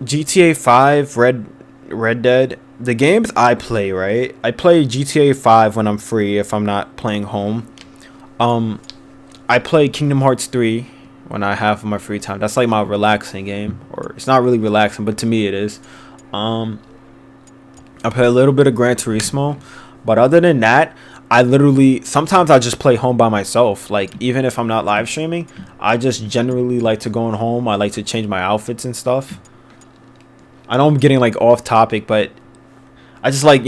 GTA 5, Red Dead. The games I play, right? I play GTA 5 when I'm free if I'm not playing home. I play Kingdom Hearts 3 when I have my free time. That's like my relaxing game, or it's not really relaxing, but to me it is. I play a little bit of Gran Turismo, but other than that, I literally sometimes I just play home by myself. Like, even if I'm not live streaming, I just generally like to go in home. I like to change my outfits and stuff. I know I'm getting like off topic, but I just like,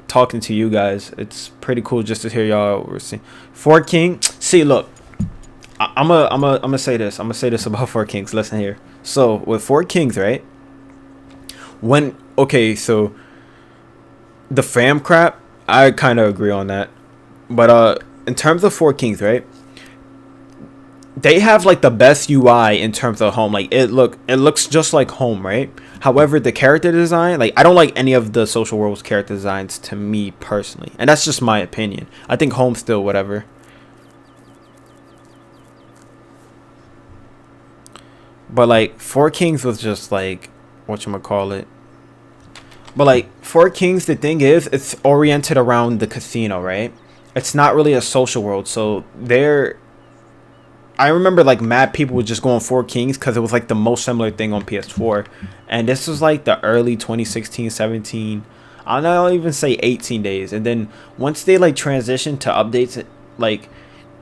talking to you guys. It's pretty cool just to hear y'all. We're seeing Four King. See, look, I'm gonna say this. I'm gonna say this about Four Kings. Listen here. So with Four Kings, right? So the fam crap, I kind of agree on that. But in terms of Four Kings, right? They have like the best UI in terms of home. Like, it looks just like home, right? However, the character design, like, I don't like any of the Social World's character designs, to me personally, and that's just my opinion. I think home's still whatever. But like Four Kings was just like whatchamacallit. But like Four Kings, the thing is, it's oriented around the casino, right? It's not really a social world, so I remember like mad people would just go on Four Kings because it was like the most similar thing on PS4. And this was like the early 2016, 17, I'll even say 18 days. And then once they like transitioned to updates, like,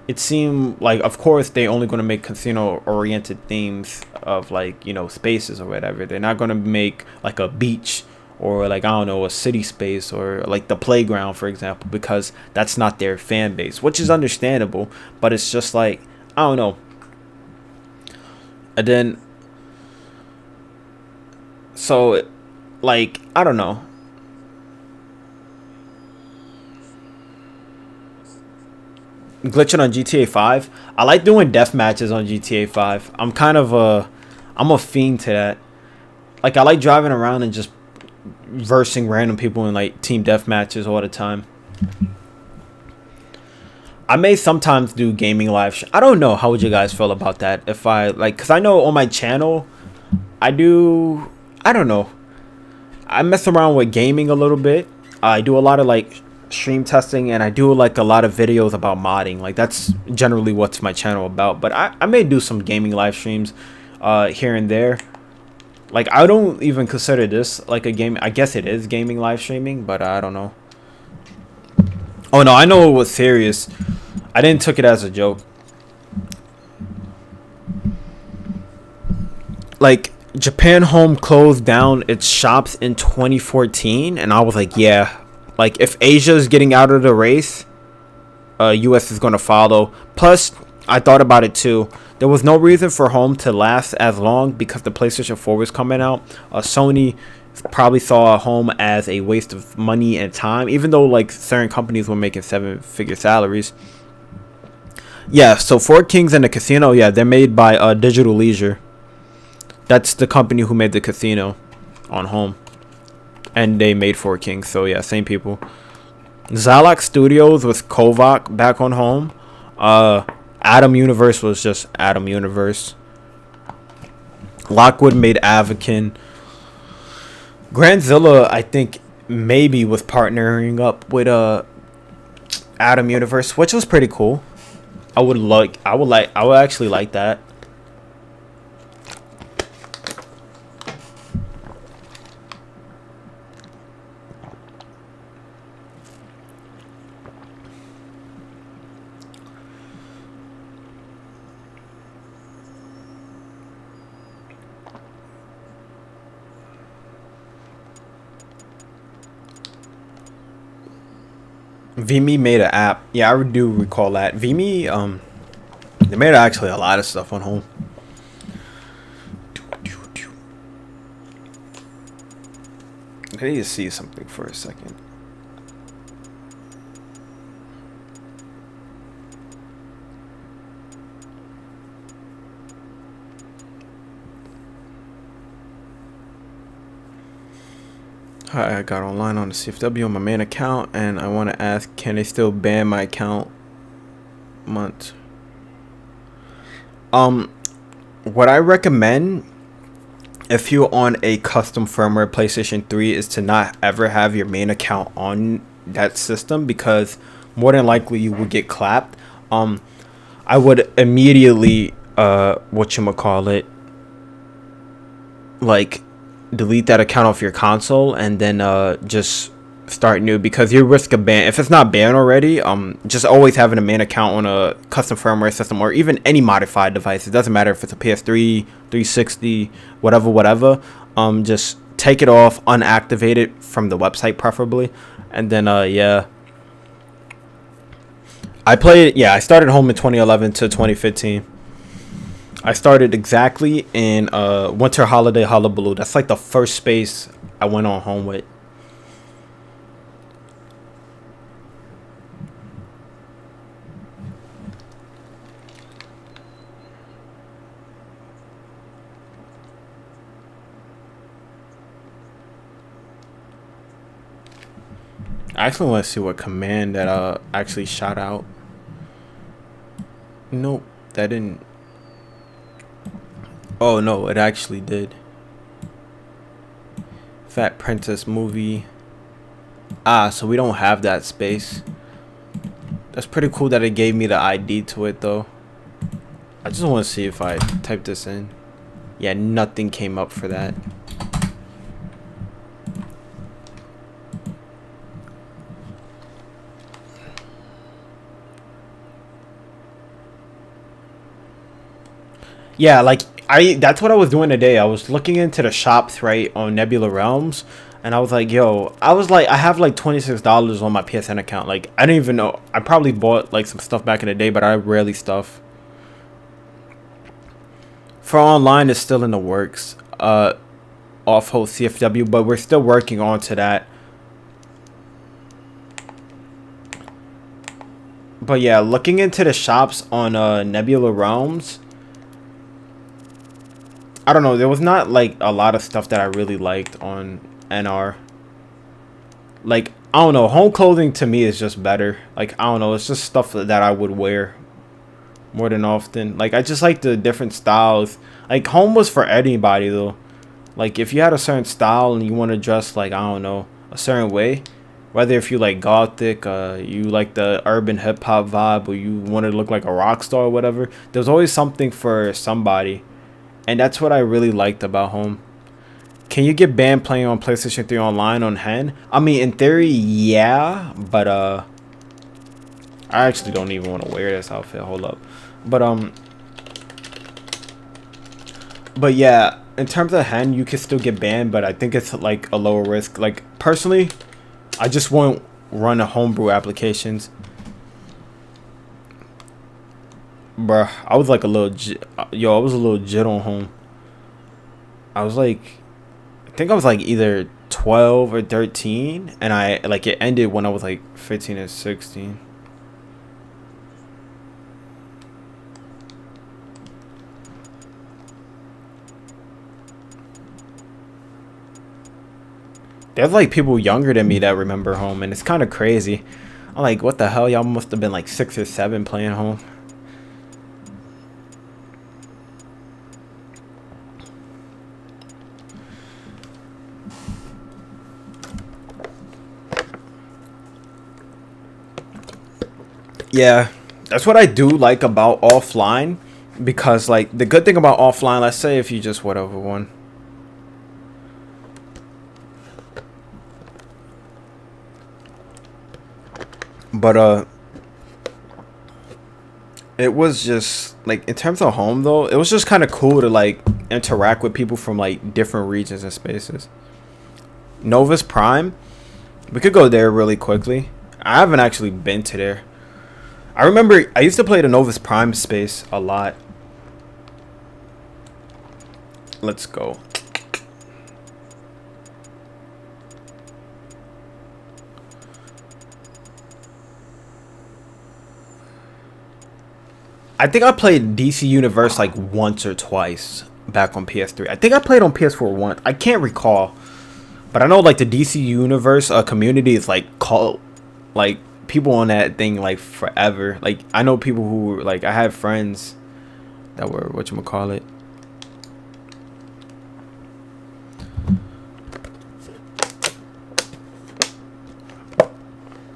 it seemed like, of course, they only going to make casino oriented themes of like, spaces or whatever. They're not going to make like a beach or like, I don't know, a city space or like the playground, for example, because that's not their fan base, which is understandable. But it's just like, I don't know. And then, so, like, I don't know. Glitching on GTA 5. I like doing death matches on GTA 5. I'm a fiend to that. Like, I like driving around and just versing random people in like team death matches all the time. I may sometimes do gaming live. I don't know. How would you guys feel about that? If I like, cause I know on my channel, I don't know. I mess around with gaming a little bit. I do a lot of like stream testing, and I do like a lot of videos about modding. Like, that's generally what's my channel about. But I may do some gaming live streams, here and there. Like, I don't even consider this like a game. I guess it is gaming live streaming, but I don't know. Oh no, I know it was serious. I didn't took it as a joke. Like, Japan Home closed down its shops in 2014, and I was like, yeah. Like, if Asia is getting out of the race, US is going to follow. Plus, I thought about it too. There was no reason for Home to last as long because the PlayStation 4 was coming out. Sony probably saw Home as a waste of money and time, even though like certain companies were making 7-figure salaries. Yeah, so Four Kings and the Casino, yeah, they're made by Digital Leisure. That's the company who made the casino on Home, and they made Four Kings. So yeah, same people. Zalak Studios with Kovac back on Home. Atom Universe was just Atom Universe. Lockwood made Avakin. Grandzilla, I think, maybe was partnering up with Atom Universe, which was pretty cool. I would actually like that. VMe made an app. Yeah, I do recall that. VMe, they made actually a lot of stuff on home. I need to see something for a second. Hi, I got online on the CFW on my main account, and I want to ask, can they still ban my account month? What I recommend if you're on a custom firmware PlayStation 3 is to not ever have your main account on that system, because more than likely you will get clapped. I would immediately whatchamacallit, like, delete that account off your console and then just start new, because you risk a ban if it's not banned already. Just always having a main account on a custom firmware system or even any modified device, it doesn't matter if it's a PS3, 360, whatever, just take it off, unactivate it from the website preferably, and then yeah, I started home in 2011 to 2015. I started exactly in Winter Holiday Hullabaloo. That's like the first space I went on home with. I actually want to see what command that actually shot out. Nope, that didn't. Oh no, it actually did. Fat Princess movie. So we don't have that space. That's pretty cool that it gave me the ID to it though. I just want to see if I type this in. Yeah, nothing came up for that. Yeah, like that's what I was doing today. I was looking into the shops right on Nebula Realms, and I was like, yo, I have like $26 on my PSN account. Like, I didn't even know. I probably bought like some stuff back in the day, but I rarely stuff. For online, it's still in the works. Off host CFW, but we're still working on to that. But yeah, looking into the shops on Nebula Realms, I don't know, there was not like a lot of stuff that I really liked on NR. Like, I don't know, home clothing to me is just better. Like, I don't know, it's just stuff that I would wear more than often. Like, I just like the different styles. Like, home was for anybody though. Like, if you had a certain style and you want to dress like, I don't know, a certain way, whether if you like gothic, you like the urban hip hop vibe, or you want to look like a rock star or whatever, there's always something for somebody. And that's what I really liked about home. Can you get banned playing on PlayStation 3 online on hen? I mean, in theory, yeah, but I actually don't even want to wear this outfit. Hold up. But yeah, in terms of hen, you can still get banned, but I think it's like a lower risk. Like, personally, I just won't run a homebrew applications. Bruh, I was like a little I was a little jit on home. I was like, I think I was like either 12 or 13, and it ended when I was like 15 or 16. There's like people younger than me that remember home, and it's kind of crazy. I'm like, what the hell? Y'all must have been like 6 or 7 playing home. Yeah, that's what I do like about offline, because like the good thing about offline, let's say if you just whatever one, but it was just like in terms of home though, it was just kind of cool to like interact with people from like different regions and spaces. Novus Prime, we could go there really quickly. I haven't actually been to there. I remember I used to play the Novus Prime space a lot. Let's go. I think I played DC Universe like once or twice back on PS3. I think I played on PS4 once. I can't recall. But I know like the DC Universe community is like called like people on that thing like forever. Like I know people who like I had friends that were whatchamacallit.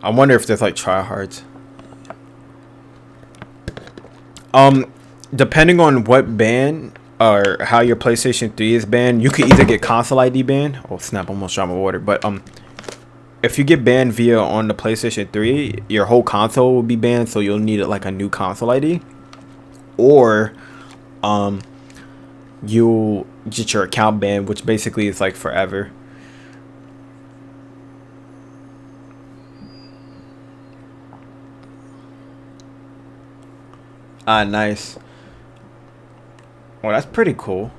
I wonder if there's like tryhards. Depending on what band or how your PlayStation 3 is banned, you could either get console ID banned. Oh snap! Almost dropped my water. But if you get banned via on the PlayStation 3, your whole console will be banned. So you'll need like a new console ID, or you'll get your account banned, which basically is like forever. Ah, nice. Oh, that's pretty cool.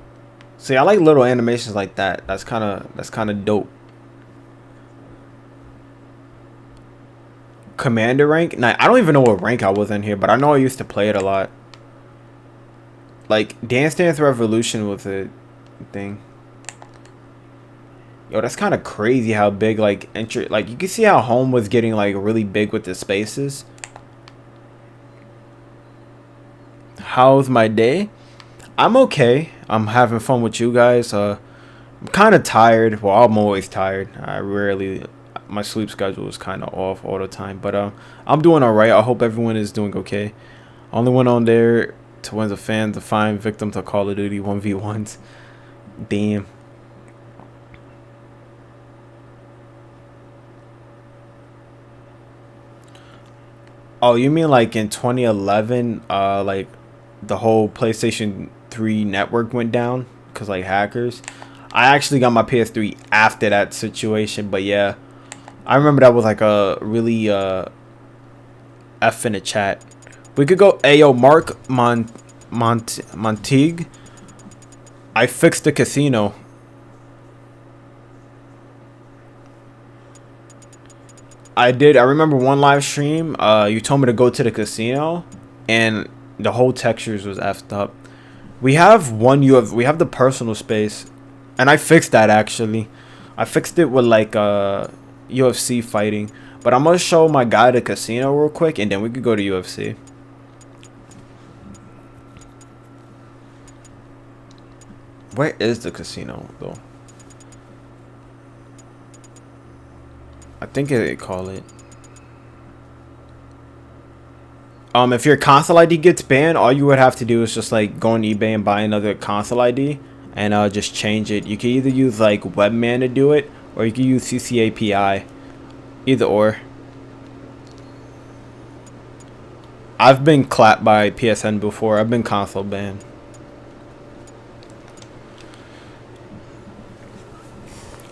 See, I like little animations like that. That's kind of dope. Commander rank? Nah, I don't even know what rank I was in here, but I know I used to play it a lot. Like Dance Dance Revolution was a thing. Yo, that's kind of crazy how big like like you can see how home was getting like really big with the spaces. How's my day? I'm okay. I'm having fun with you guys. I'm kind of tired. Well, I'm always tired. My sleep schedule is kind of off all the time. But I'm doing all right. I hope everyone is doing okay. I only went on there to win a fan to find victim to Call of Duty 1v1s. Damn. Oh, you mean like in 2011, like the whole PlayStation 3 network went down because like hackers. I actually got my PS3 after that situation, but yeah, I remember that was like a really F in the chat. We could go. Ayo, Mark Montigue. I fixed the casino. I did. I remember one live stream. You told me to go to the casino, and the whole textures was effed up. We have we have the personal space, and I fixed that actually. I fixed it with like UFC fighting, but I'm gonna show my guy the casino real quick, and then we could go to UFC. Where is the casino though? I think they call it. If your console ID gets banned, all you would have to do is just like go on eBay and buy another console ID and just change it. You can either use like Webman to do it, or you can use CCAPI. Either or. I've been clapped by PSN before. I've been console banned.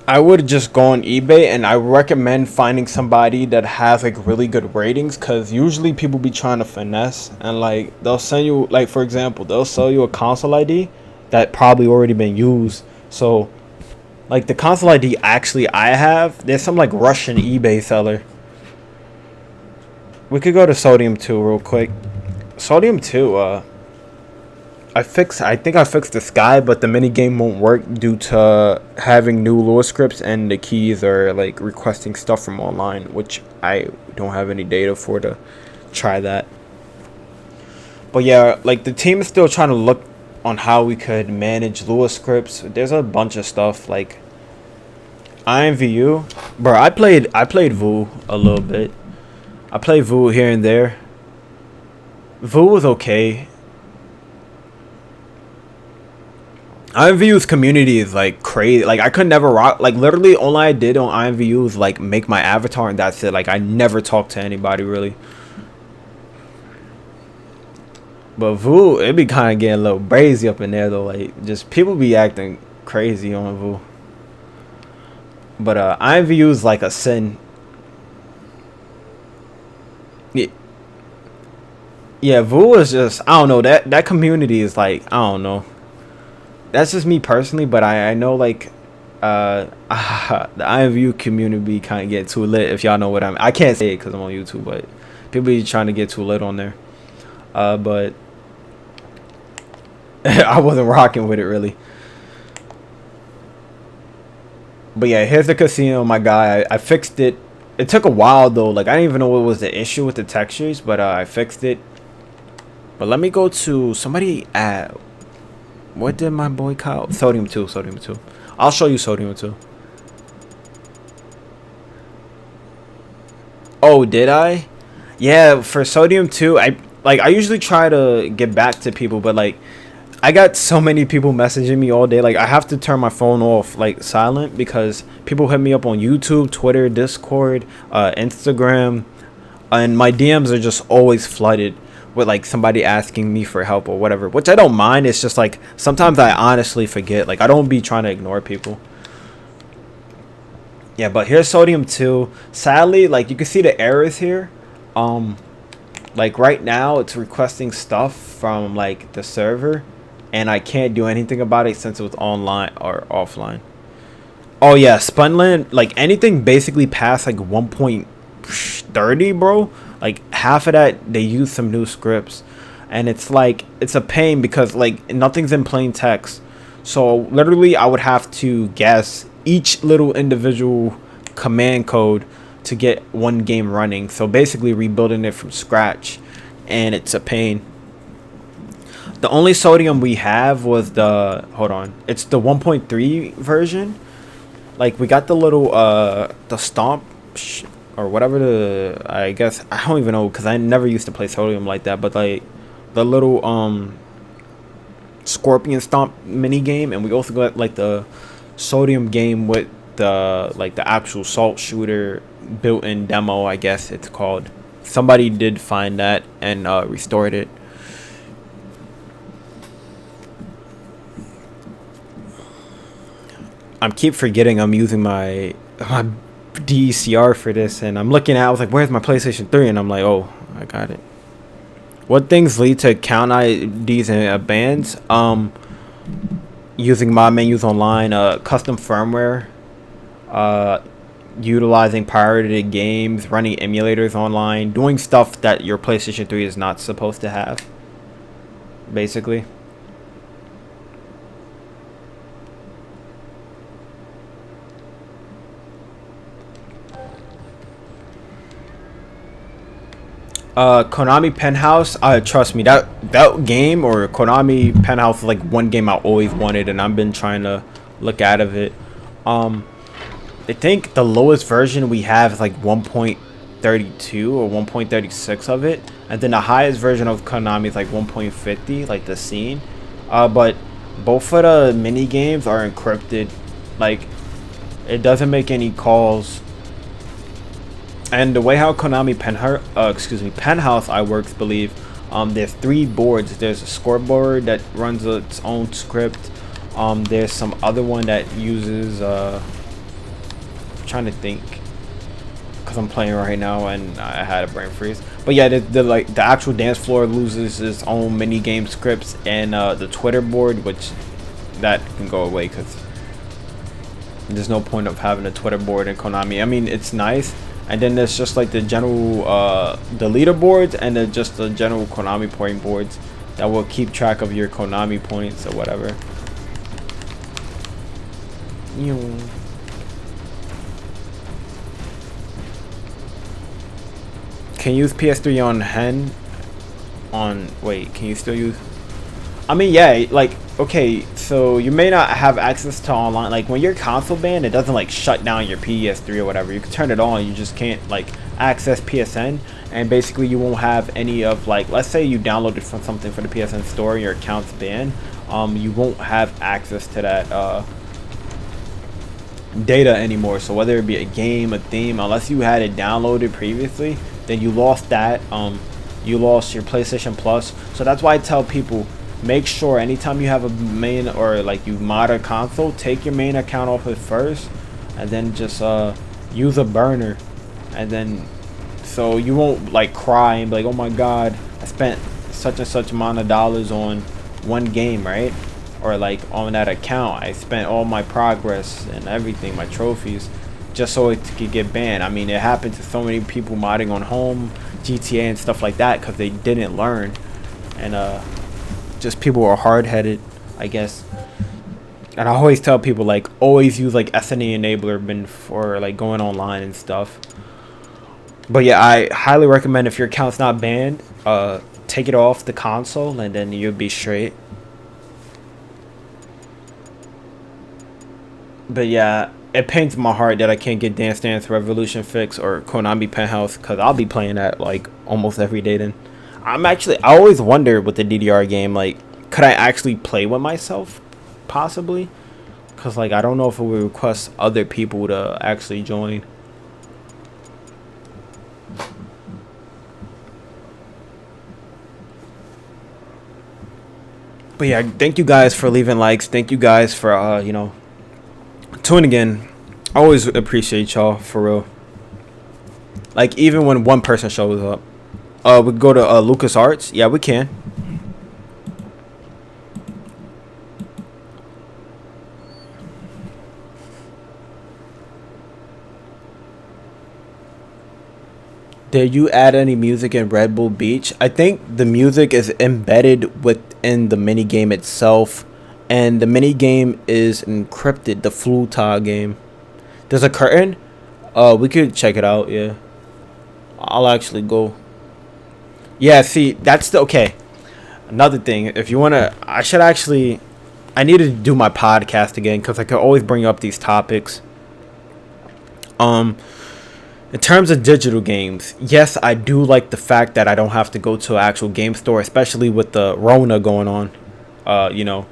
I would just go on eBay, and I recommend finding somebody that has like really good ratings, because usually people be trying to finesse, and like they'll send you, like for example, they'll sell you a console ID that probably already been used. So like the console ID actually I have, there's some like Russian eBay seller. We could go to Sodium 2 real quick. Sodium 2, I think I fixed the sky, but the mini game won't work due to having new Lua scripts, and the keys are like requesting stuff from online, which I don't have any data for to try that. But yeah, like the team is still trying to look on how we could manage Lua scripts. There's a bunch of stuff like IMVU, bro. I played Vu a little bit. I played Vu here and there. Vu was okay. IMVU's community is like crazy. Like I could never rock. Like literally, all I did on IMVU was like make my avatar and that's it. Like I never talked to anybody really. But Vu, it be kind of getting a little crazy up in there though. Like just people be acting crazy on Vu. But IMVU is like a sin. Yeah. Yeah, Vu is just, I don't know, that community is like, I don't know. That's just me personally, but I know like the IMVU community kind of get too lit, if y'all know what I can't say it because I'm on YouTube, but people be trying to get too lit on there. But I wasn't rocking with it really. But yeah, here's the casino, my guy. I fixed it. It took a while though. Like I didn't even know what was the issue with the textures, but I fixed it. But let me go to somebody at, what did my boy call? Sodium 2, Sodium 2. I'll show you Sodium 2. Oh, did I? Yeah, for Sodium 2, I usually try to get back to people, but like I got so many people messaging me all day. Like I have to turn my phone off like silent because people hit me up on YouTube, Twitter, Discord, Instagram, and my DMs are just always flooded with like somebody asking me for help or whatever, which I don't mind. It's just like sometimes I honestly forget. Like I don't be trying to ignore people. Yeah, but here's Sodium 2. Sadly, like you can see the errors here. Like right now it's requesting stuff from like the server and I can't do anything about it since it was online or offline. Oh yeah, Spunland, like anything basically past like 1.30, bro, like half of that they use some new scripts and it's like it's a pain because like nothing's in plain text. So literally I would have to guess each little individual command code to get one game running. So basically rebuilding it from scratch, and it's a pain. The only Sodium we have was the, hold on, it's the 1.3 version. Like we got the little the stomp or whatever, the, I guess I don't even know because I never used to play Sodium like that, but like the little scorpion stomp mini game, and we also got like the Sodium game with the like the actual salt shooter built-in demo, I guess it's called. Somebody did find that and restored it. I keep forgetting I'm using my DCR for this, and I'm looking at, I was like, where's my PlayStation 3? And I'm like, oh, I got it. What things lead to account IDs and bans? Using mod menus online, custom firmware, utilizing pirated games, running emulators online, doing stuff that your PlayStation 3 is not supposed to have, basically. Konami Penthouse, trust me, that game, or Konami Penthouse, is like one game I always wanted and I've been trying to look out of it. I think the lowest version we have is like 1.32 or 1.36 of it, and then the highest version of Konami is like 1.50, like the scene. But both of the mini games are encrypted. Like it doesn't make any calls. And the way how Konami Penthouse I works, believe, there's 3 boards. There's a scoreboard that runs its own script. There's some other one that uses I'm trying to think because I'm playing right now and I had a brain freeze. But yeah, the actual dance floor loses its own mini game scripts, and the Twitter board, which that can go away because there's no point of having a Twitter board in Konami. I mean, it's nice. And then there's just like the general the leaderboards, and then just the general Konami point boards that will keep track of your Konami points or whatever. Can you use PS3 on Hen? On, wait, can you still use? I mean, yeah, like, okay, so you may not have access to online. Like when you're console banned, it doesn't like shut down your PS3 or whatever. You can turn it on, you just can't like access PSN, and basically you won't have any of, like, let's say you downloaded from something for the PSN store and your account's banned, you won't have access to that data anymore. So whether it be a game, a theme, unless you had it downloaded previously, then you lost that. You lost your PlayStation Plus. So that's why I tell people, make sure anytime you have a main, or like you mod a console, take your main account off it first, and then just use a burner, and then so you won't like cry and be like, oh my god, I spent such and such amount of dollars on one game, right? Or like on that account I spent all my progress and everything, my trophies, just so it could get banned. I mean, it happened to so many people modding on Home, GTA and stuff like that, because they didn't learn, and just people are hard-headed, I guess. And I always tell people, like, always use like SNE enabler for like going online and stuff. But yeah, I highly recommend, if your account's not banned, take it off the console, and then you'll be straight. But yeah, it pains my heart that I can't get Dance Dance Revolution fixed or Konami Penthouse, because I'll be playing that like almost every day then. I always wonder with the DDR game, like, could I actually play with myself? Possibly. Because like, I don't know if it would request other people to actually join. But yeah, thank you guys for leaving likes. Thank you guys for, you know, tuning in. I always appreciate y'all, for real. Like, even when one person shows up. We go to LucasArts. Yeah, we can. Did you add any music in Red Bull Beach? I think the music is embedded within the minigame itself, and the minigame is encrypted, the Fluta game. There's a curtain. We could check it out, yeah. I'll actually go. Yeah, see, that's the, okay. Another thing, if you want to, I need to do my podcast again, because I could always bring up these topics. In terms of digital games, yes, I do like the fact that I don't have to go to an actual game store, especially with the Rona going on. You know,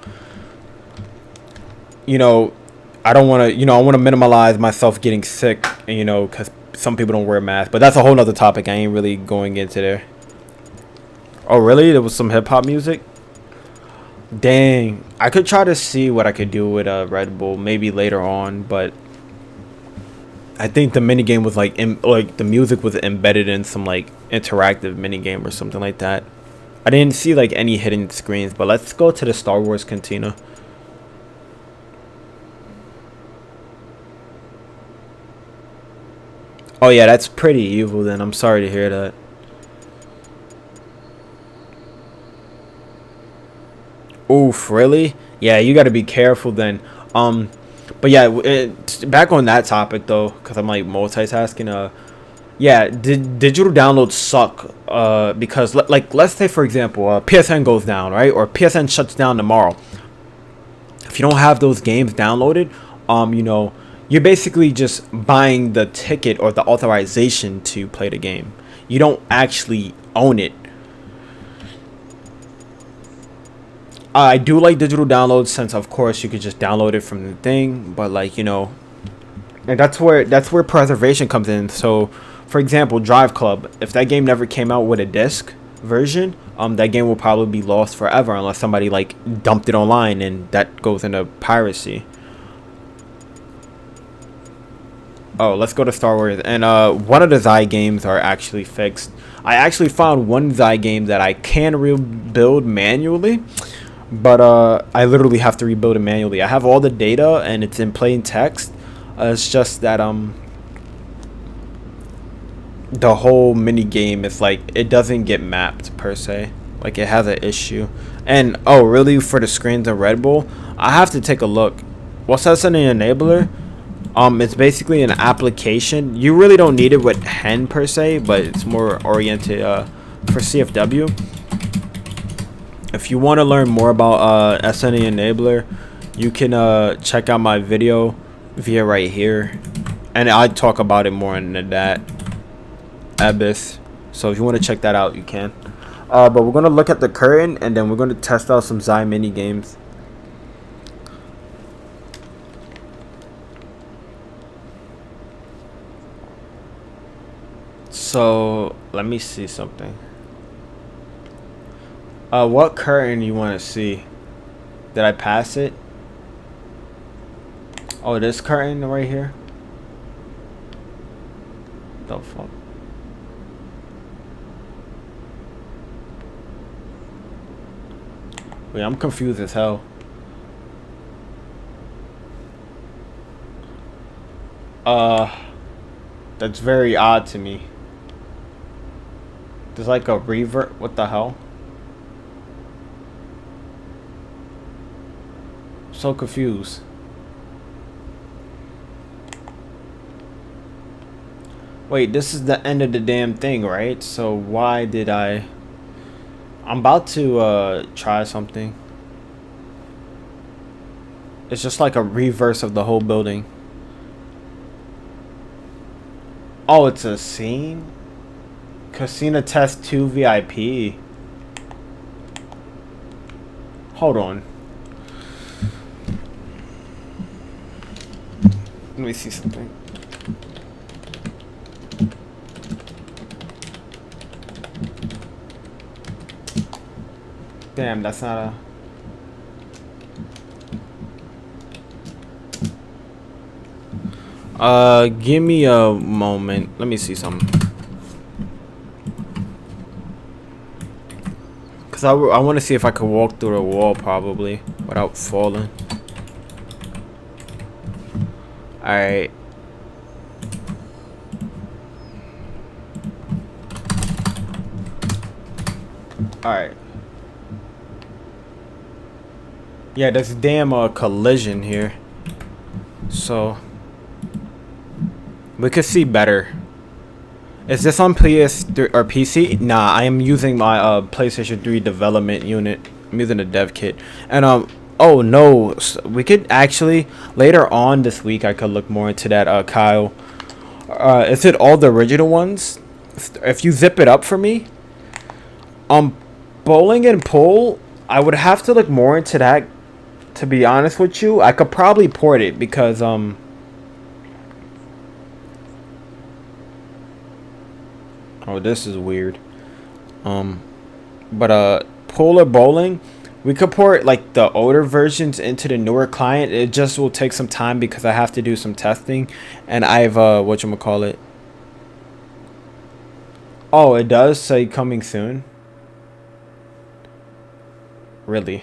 I don't want to, I want to minimize myself getting sick, because some people don't wear masks. But that's a whole nother topic. I ain't really going into there. Oh, really? There was some hip hop music? Dang. I could try to see what I could do with Red Bull maybe later on, but I think the minigame was like the music was embedded in some like interactive minigame or something like that. I didn't see like any hidden screens, but let's go to the Star Wars cantina. Oh yeah, that's pretty evil then. I'm sorry to hear that. Oof, really? Yeah, you got to be careful then. But yeah, back on that topic though, because I'm like multitasking. Yeah, digital downloads suck. Because like, let's say for example, PSN goes down, right? Or PSN shuts down tomorrow. If you don't have those games downloaded, you're basically just buying the ticket or the authorization to play the game. You don't actually own it. I do like digital downloads, since of course you could just download it from the thing, but like, and that's where preservation comes in. So for example, Drive Club, if that game never came out with a disc version, that game will probably be lost forever unless somebody like dumped it online, and that goes into piracy. Oh, let's go to Star Wars. And one of the Xi games are actually fixed. I actually found one Xi game that I can rebuild manually, but I literally have to rebuild it manually. I have all the data and it's in plain text. It's just that the whole mini game is like, it doesn't get mapped per se. Like, it has an issue. And oh, really, for the screens of Red Bull, I have to take a look. What's that, an enabler? It's basically an application. You really don't need it with Hen per se, but it's more oriented for CFW. If you want to learn more about SNE enabler, you can check out my video via right here, and I talk about it more than that. Abyss. So if you want to check that out, you can. But we're gonna look at the curtain, and then we're gonna test out some Zai mini games. So let me see something. What curtain you want to see? Did I pass it? Oh, this curtain right here. The fuck. Wait, I'm confused as hell. That's very odd to me. There's like a revert. What the hell? So confused. Wait, this is the end of the damn thing, right? So why did I'm about to try something. It's just like a reverse of the whole building. Oh, it's a scene? Casino Test 2 VIP. Hold on. Let me see something. Damn, that's not a... give me a moment. Let me see something. Cause I want to see if I could walk through the wall probably without falling. Alright. Alright. Yeah, there's a damn collision here. So we could see better. Is this on PS3 or PC? Nah, I am using my PlayStation 3 development unit. I'm using a dev kit. And oh no, we could actually later on this week I could look more into that Kyle. Is it all the original ones? If you zip it up for me. Bowling and pool, I would have to look more into that, to be honest with you. I could probably port it because oh, this is weird. But pool or bowling, we could port like the older versions into the newer client. It just will take some time because I have to do some testing, and I've whatchamacallit. Oh, it does say coming soon. Really?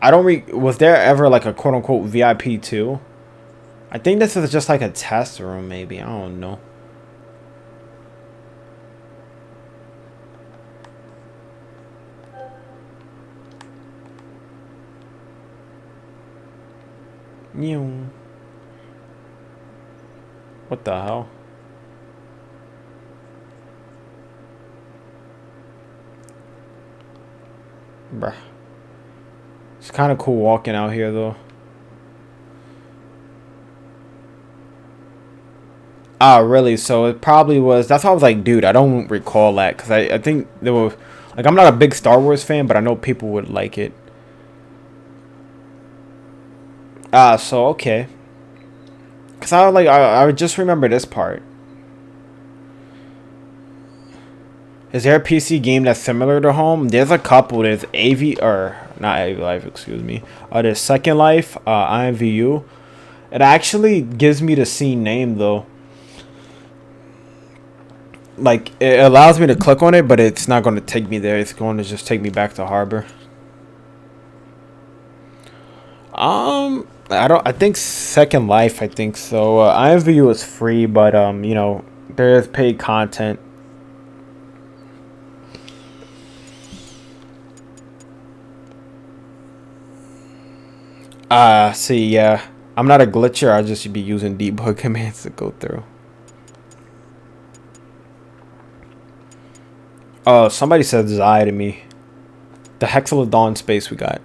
I don't was there ever like a quote unquote VIP 2? I think this is just like a test room maybe. I don't know. What the hell? Bruh. It's kind of cool walking out here though. Ah, really? So it probably was. That's why I was like, dude, I don't recall that. Because I think there were... Like, I'm not a big Star Wars fan, but I know people would like it. Ah, so, okay. Because I just remember this part. Is there a PC game that's similar to Home? There's a couple. There's not AV Life, excuse me. There's Second Life, IMVU. It actually gives me the scene name, though. Like, it allows me to click on it, but it's not going to take me there. It's going to just take me back to Harbor. I think Second Life, I think so. IMVU is free, but, you know, there is paid content. See, yeah. I'm not a glitcher. I'll just be using debug commands to go through. Oh, somebody said Zai to me. The Hexalodon space we got.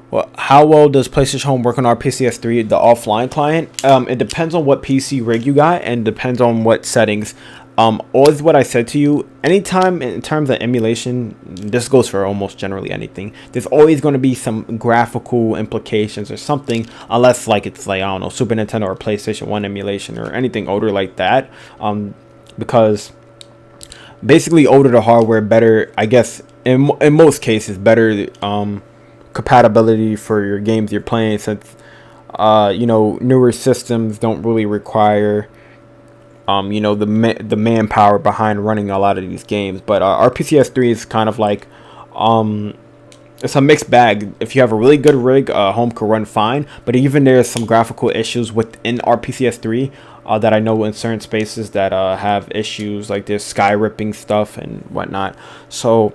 Well, how well does PlayStation Home work on our PCS3, the offline client? It depends on what PC rig you got and depends on what settings. Always what I said to you, anytime in terms of emulation, this goes for almost generally anything. There's always going to be some graphical implications or something, unless like it's like, I don't know, Super Nintendo or PlayStation 1 emulation or anything older like that. Because basically older the hardware, better, I guess, in most cases, better compatibility for your games you're playing, since newer systems don't really require the manpower behind running a lot of these games. But our PCS3 is kind of like it's a mixed bag. If you have a really good rig, home can run fine, but even there's some graphical issues within our PCS3 that I know in certain spaces that have issues, like there's sky ripping stuff and whatnot. So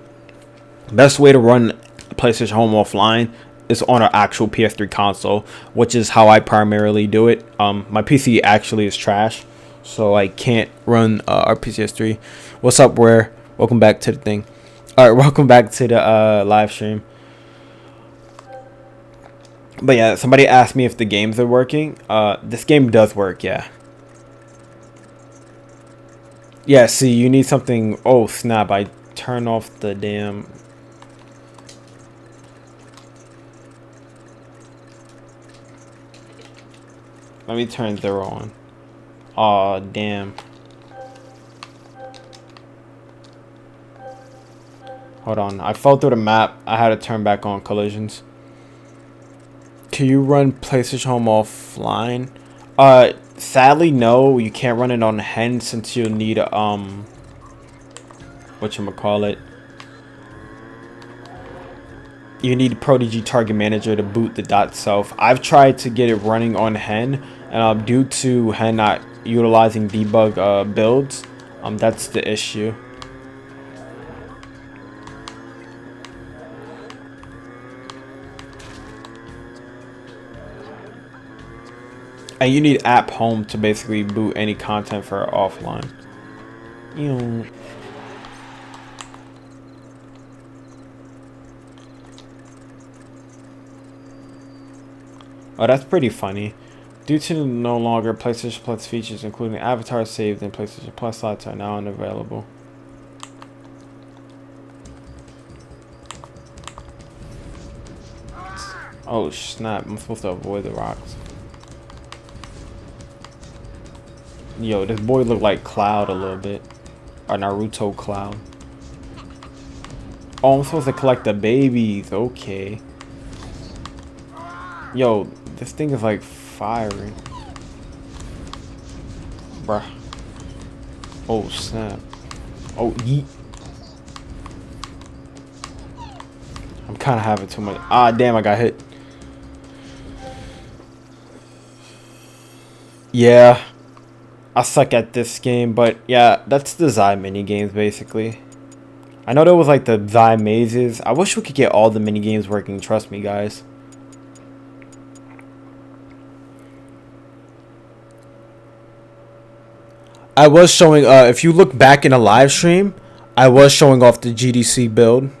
best way to run PlayStation Home offline is on an actual PS3 console, which is how I primarily do it. My PC actually is trash, so I can't run our PCS3. What's up, Where? Welcome back to the thing. All right, welcome back to the live stream. But yeah, somebody asked me if the games are working. This game does work, yeah. Yeah, see, you need something. Oh, snap. I turn off the damn... Let me turn 0 on. Aw, damn. Hold on. I fell through the map. I had to turn back on collisions. Can you run PlayStation Home offline? Sadly, no. You can't run it on Hen, since you'll need whatchamacallit. You need Prodigy Target Manager to boot the dot itself. I've tried to get it running on Hen, and due to Hen not utilizing debug builds, that's the issue. And you need App Home to basically boot any content for offline. Oh, that's pretty funny. Due to no longer PlayStation Plus features, including avatar saved and PlayStation Plus slots, are now unavailable. Oh snap, I'm supposed to avoid the rocks. Yo, this boy looked like Cloud a little bit. Or Naruto Cloud. Oh, I'm supposed to collect the babies. Okay. Yo, this thing is like firing. Bruh. Oh, snap. Oh, yeet. I'm kind of having too much. Ah, damn, I got hit. Yeah. I suck at this game, but yeah, that's the Zai mini games basically. I know there was like the Zai mazes. I wish we could get all the mini games working, trust me, guys. I was showing, if you look back in a live stream, I was showing off the GDC build.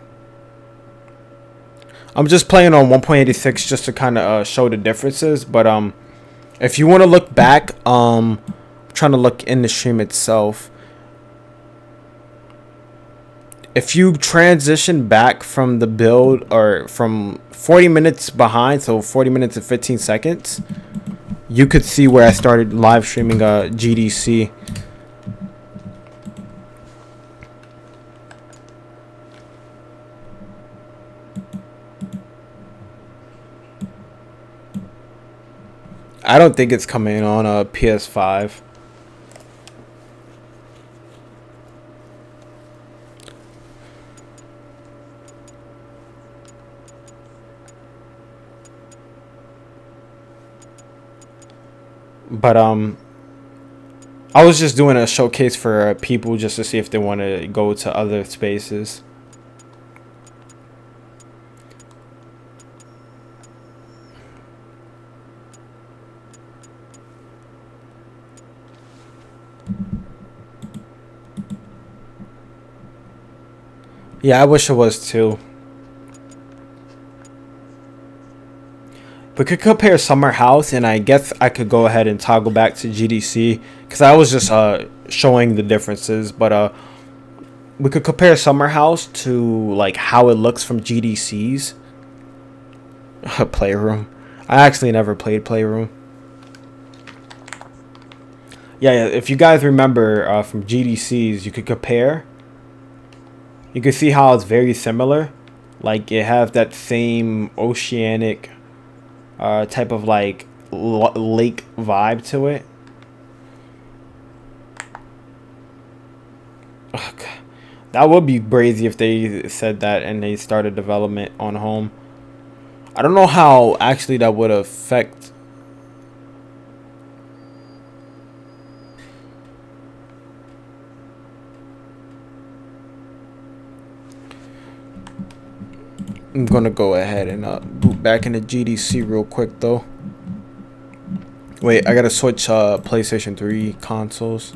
I'm just playing on 1.86 just to kind of show the differences, but if you want to look back, trying to look in the stream itself. If you transition back from the build, or from 40 minutes behind, so 40 minutes and 15 seconds, you could see where I started live streaming GDC. I don't think it's coming on a PS5. But I was just doing a showcase for people just to see if they want to go to other spaces. Yeah, I wish it was too. We could compare Summer House, and I guess I could go ahead and toggle back to GDC because I was just showing the differences. But we could compare Summer House to like how it looks from GDC's Playroom. I actually never played Playroom. Yeah, if you guys remember from GDC's, you could compare. You can see how it's very similar. Like it has that same oceanic type of like lake vibe to it. Ugh, that would be crazy if they said that and they started development on home. I don't know how actually that would affect. I'm gonna go ahead and boot back into GDC real quick though. Wait, I gotta switch PlayStation 3 consoles.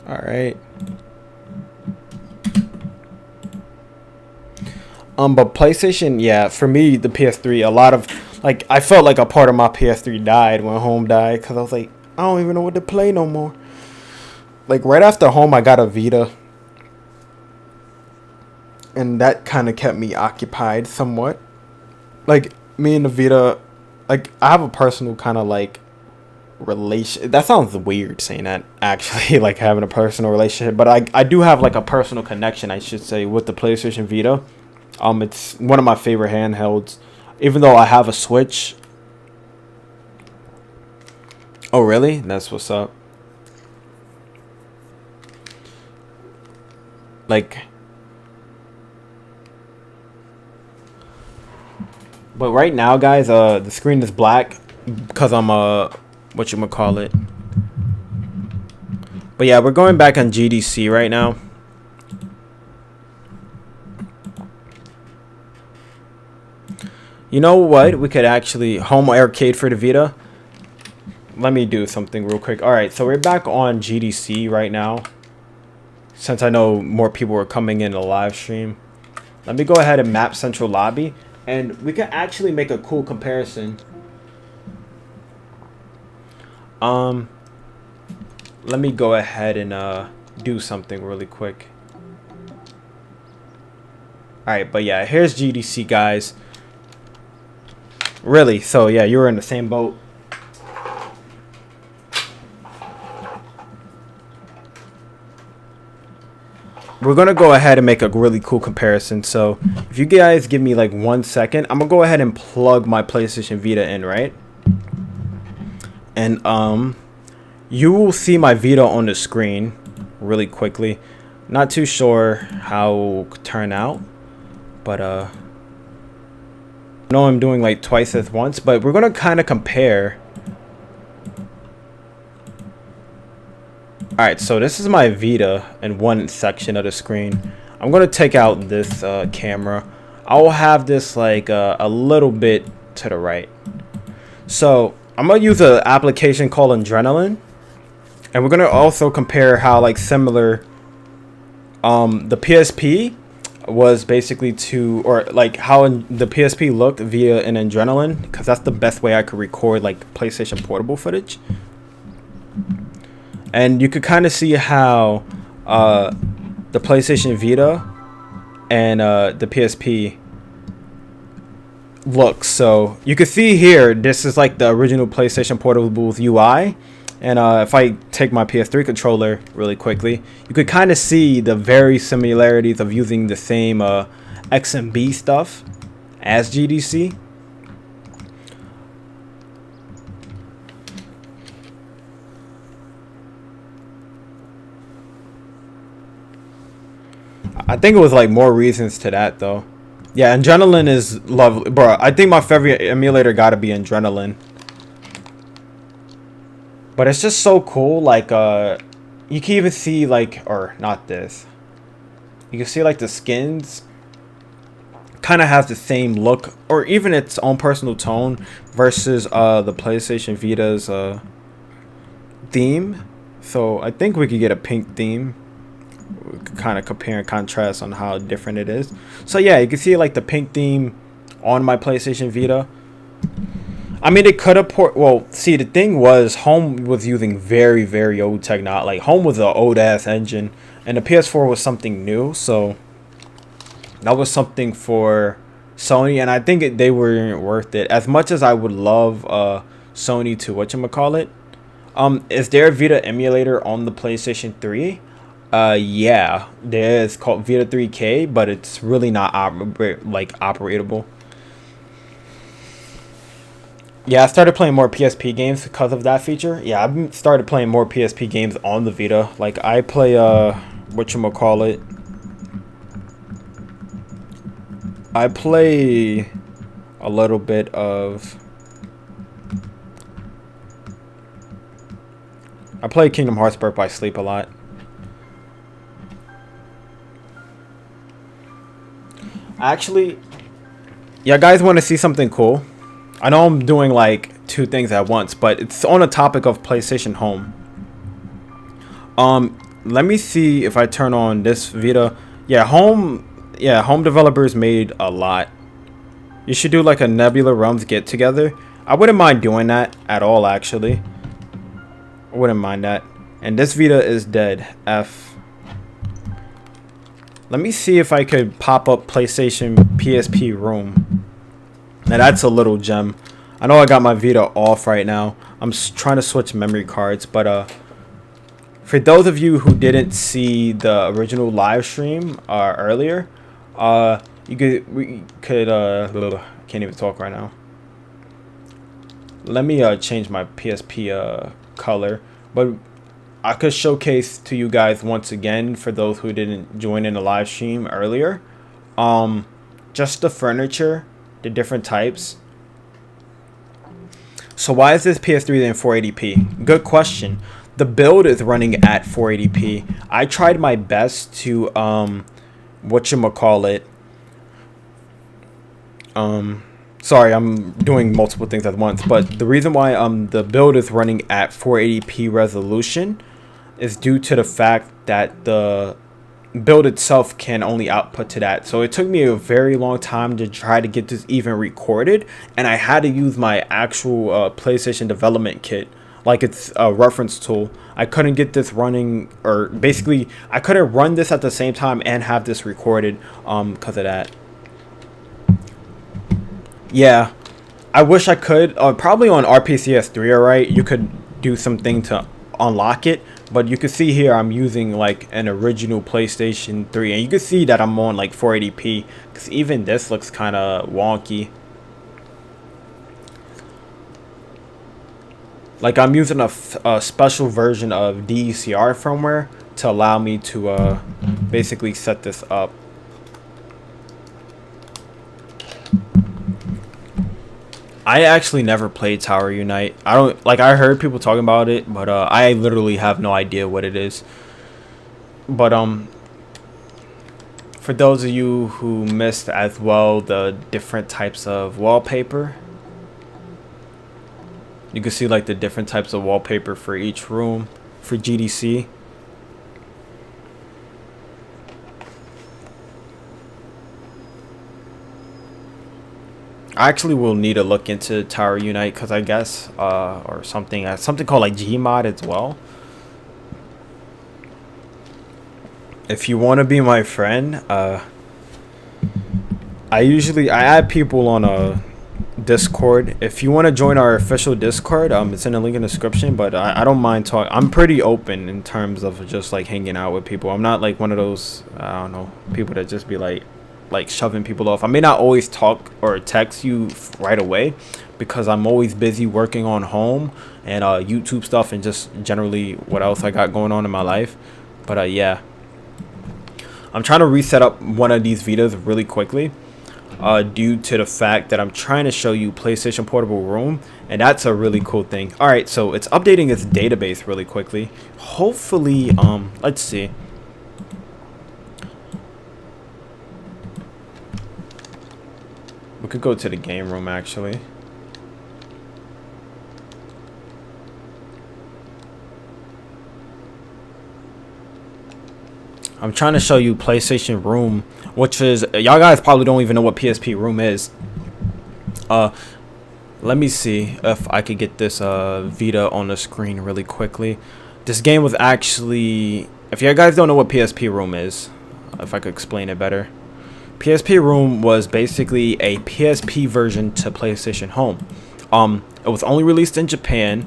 Alright. But PlayStation, yeah, for me, the PS3, a lot of, like, I felt like a part of my PS3 died when Home died, because I was like, I don't even know what to play no more. Like, right after Home, I got a Vita. And that kind of kept me occupied somewhat. Like, me and the Vita, like, I have a personal kind of, like, relation. That sounds weird saying that, actually, like, having a personal relationship. But I do have, like, a personal connection, I should say, with the PlayStation Vita. It's one of my favorite handhelds. Even though I have a Switch. Oh, really? That's what's up. Like... But right now, guys, the screen is black because I'm whatchamacallit. But yeah, we're going back on GDC right now. You know what? We could actually home arcade for the Vita. Let me do something real quick. All right, so we're back on GDC right now. Since I know more people are coming in the live stream, let me go ahead and map Central Lobby. And we can actually make a cool comparison. Let me go ahead and do something really quick. Alright, but yeah, here's GDC, guys. Really, so yeah, you were in the same boat. We're going to go ahead and make a really cool comparison. So if you guys give me like 1 second, I'm going to go ahead and plug my PlayStation Vita in, right? And you will see my Vita on the screen really quickly. Not too sure how it will turn out, but I know I'm doing like twice as once, but we're going to kind of compare. Alright, so this is my Vita in one section of the screen. I'm going to take out this camera. I will have this like a little bit to the right. So I'm going to use an application called Adrenaline. And we're going to also compare how like similar the PSP was basically to, or like how the PSP looked via an Adrenaline. Because that's the best way I could record like PlayStation Portable footage. And you could kind of see how the PlayStation Vita and the PSP looks. So you can see here, this is like the original PlayStation Portable UI. And if I take my PS3 controller really quickly, you could kind of see the very similarities of using the same XMB stuff as GDC. I think it was like more reasons to that though. Yeah, Adrenaline is lovely, bro. I think my favorite emulator gotta be Adrenaline. But it's just so cool. Like you can even see like, or not this. You can see like the skins kind of has the same look, or even its own personal tone versus the PlayStation Vita's theme. So I think we could get a pink theme. Kind of compare and contrast on how different it is. So yeah, you can see like the pink theme on my PlayStation Vita. I mean, it could have port. Well, see, the thing was, Home was using very, very old technology. Like, Home was an old ass engine, and the PS4 was something new. So that was something for Sony, and I think they weren't worth it. As much as I would love Sony to whatchamacallit. Is there a Vita emulator on the PlayStation 3? Yeah, there is, called Vita 3K, but it's really not operatable. Yeah, I started playing more PSP games because of that feature. Yeah, I've started playing more PSP games on the Vita. Like, I play whatchamacallit. I play a little bit of. I play Kingdom Hearts Birth by Sleep a lot. Actually, yeah, guys want to see something cool? I know I'm doing like two things at once, but it's on the topic of PlayStation Home. Let me see if I turn on this Vita. Yeah, Home developers made a lot. You should do like a Nebula Realms get together. I wouldn't mind doing that at all, actually. I wouldn't mind that. And this Vita is dead. F. Let me see if I could pop up PlayStation PSP room. Now that's a little gem. I know I got my Vita off right now. I'm trying to switch memory cards, but for those of you who didn't see the original live stream we could I can't even talk right now. Let me change my PSP color, but I could showcase to you guys once again, for those who didn't join in the live stream earlier, just the furniture, the different types. So why is this PS3 in 480p? Good question. The build is running at 480p. I tried my best to whatchamacallit. Sorry, I'm doing multiple things at once, but the reason why the build is running at 480p resolution is due to the fact that the build itself can only output to that. So it took me a very long time to try to get this even recorded, and I had to use my actual PlayStation development kit, like it's a reference tool. I couldn't get this running, or basically I couldn't run this at the same time and have this recorded because of that. Yeah, I wish I could. Probably on RPCS3, alright, you could do something to unlock it, but you can see here I'm using like an original PlayStation 3, and you can see that I'm on like 480p, because even this looks kind of wonky. Like, I'm using a special version of DECR firmware to allow me to basically set this up. I actually never played Tower Unite. I heard people talking about it, but I literally have no idea what it is. But for those of you who missed as well the different types of wallpaper, you can see like the different types of wallpaper for each room for GDC. I actually will need to look into Tower Unite, because I guess or something called like Gmod as well. If you want to be my friend, I add people on a Discord. If you want to join our official Discord, it's in the link in the description. But I don't mind talking. I'm pretty open in terms of just like hanging out with people. I'm not like one of those, I don't know, people that just be like shoving people off. I may not always talk or text you right away, because I'm always busy working on home and YouTube stuff, and just generally what else I got going on in my life. But yeah, I'm trying to reset up one of these Vitas really quickly, due to the fact that I'm trying to show you PlayStation Portable Room, and that's a really cool thing. All right, so it's updating its database really quickly. Hopefully, let's see. We could go to the game room, actually. I'm trying to show you PlayStation Room, which is, y'all guys probably don't even know what PSP Room is. Let me see if I could get this Vita on the screen really quickly. This game was actually, if you guys don't know what PSP Room is, if I could explain it better. PSP Room was basically a PSP version to PlayStation Home. It was only released in Japan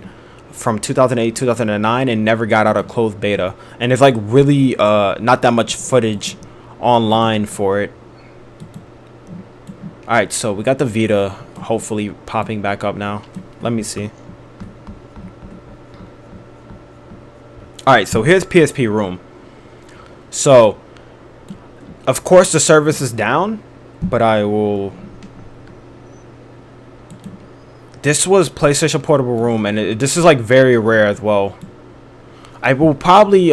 from 2008, 2009, and never got out of closed beta. And there's like really not that much footage online for it. Alright, so we got the Vita hopefully popping back up now. Let me see. Alright, so here's PSP Room. So, of course the service is down, but I will... This was PlayStation Portable Room, and this is like very rare as well. I will probably,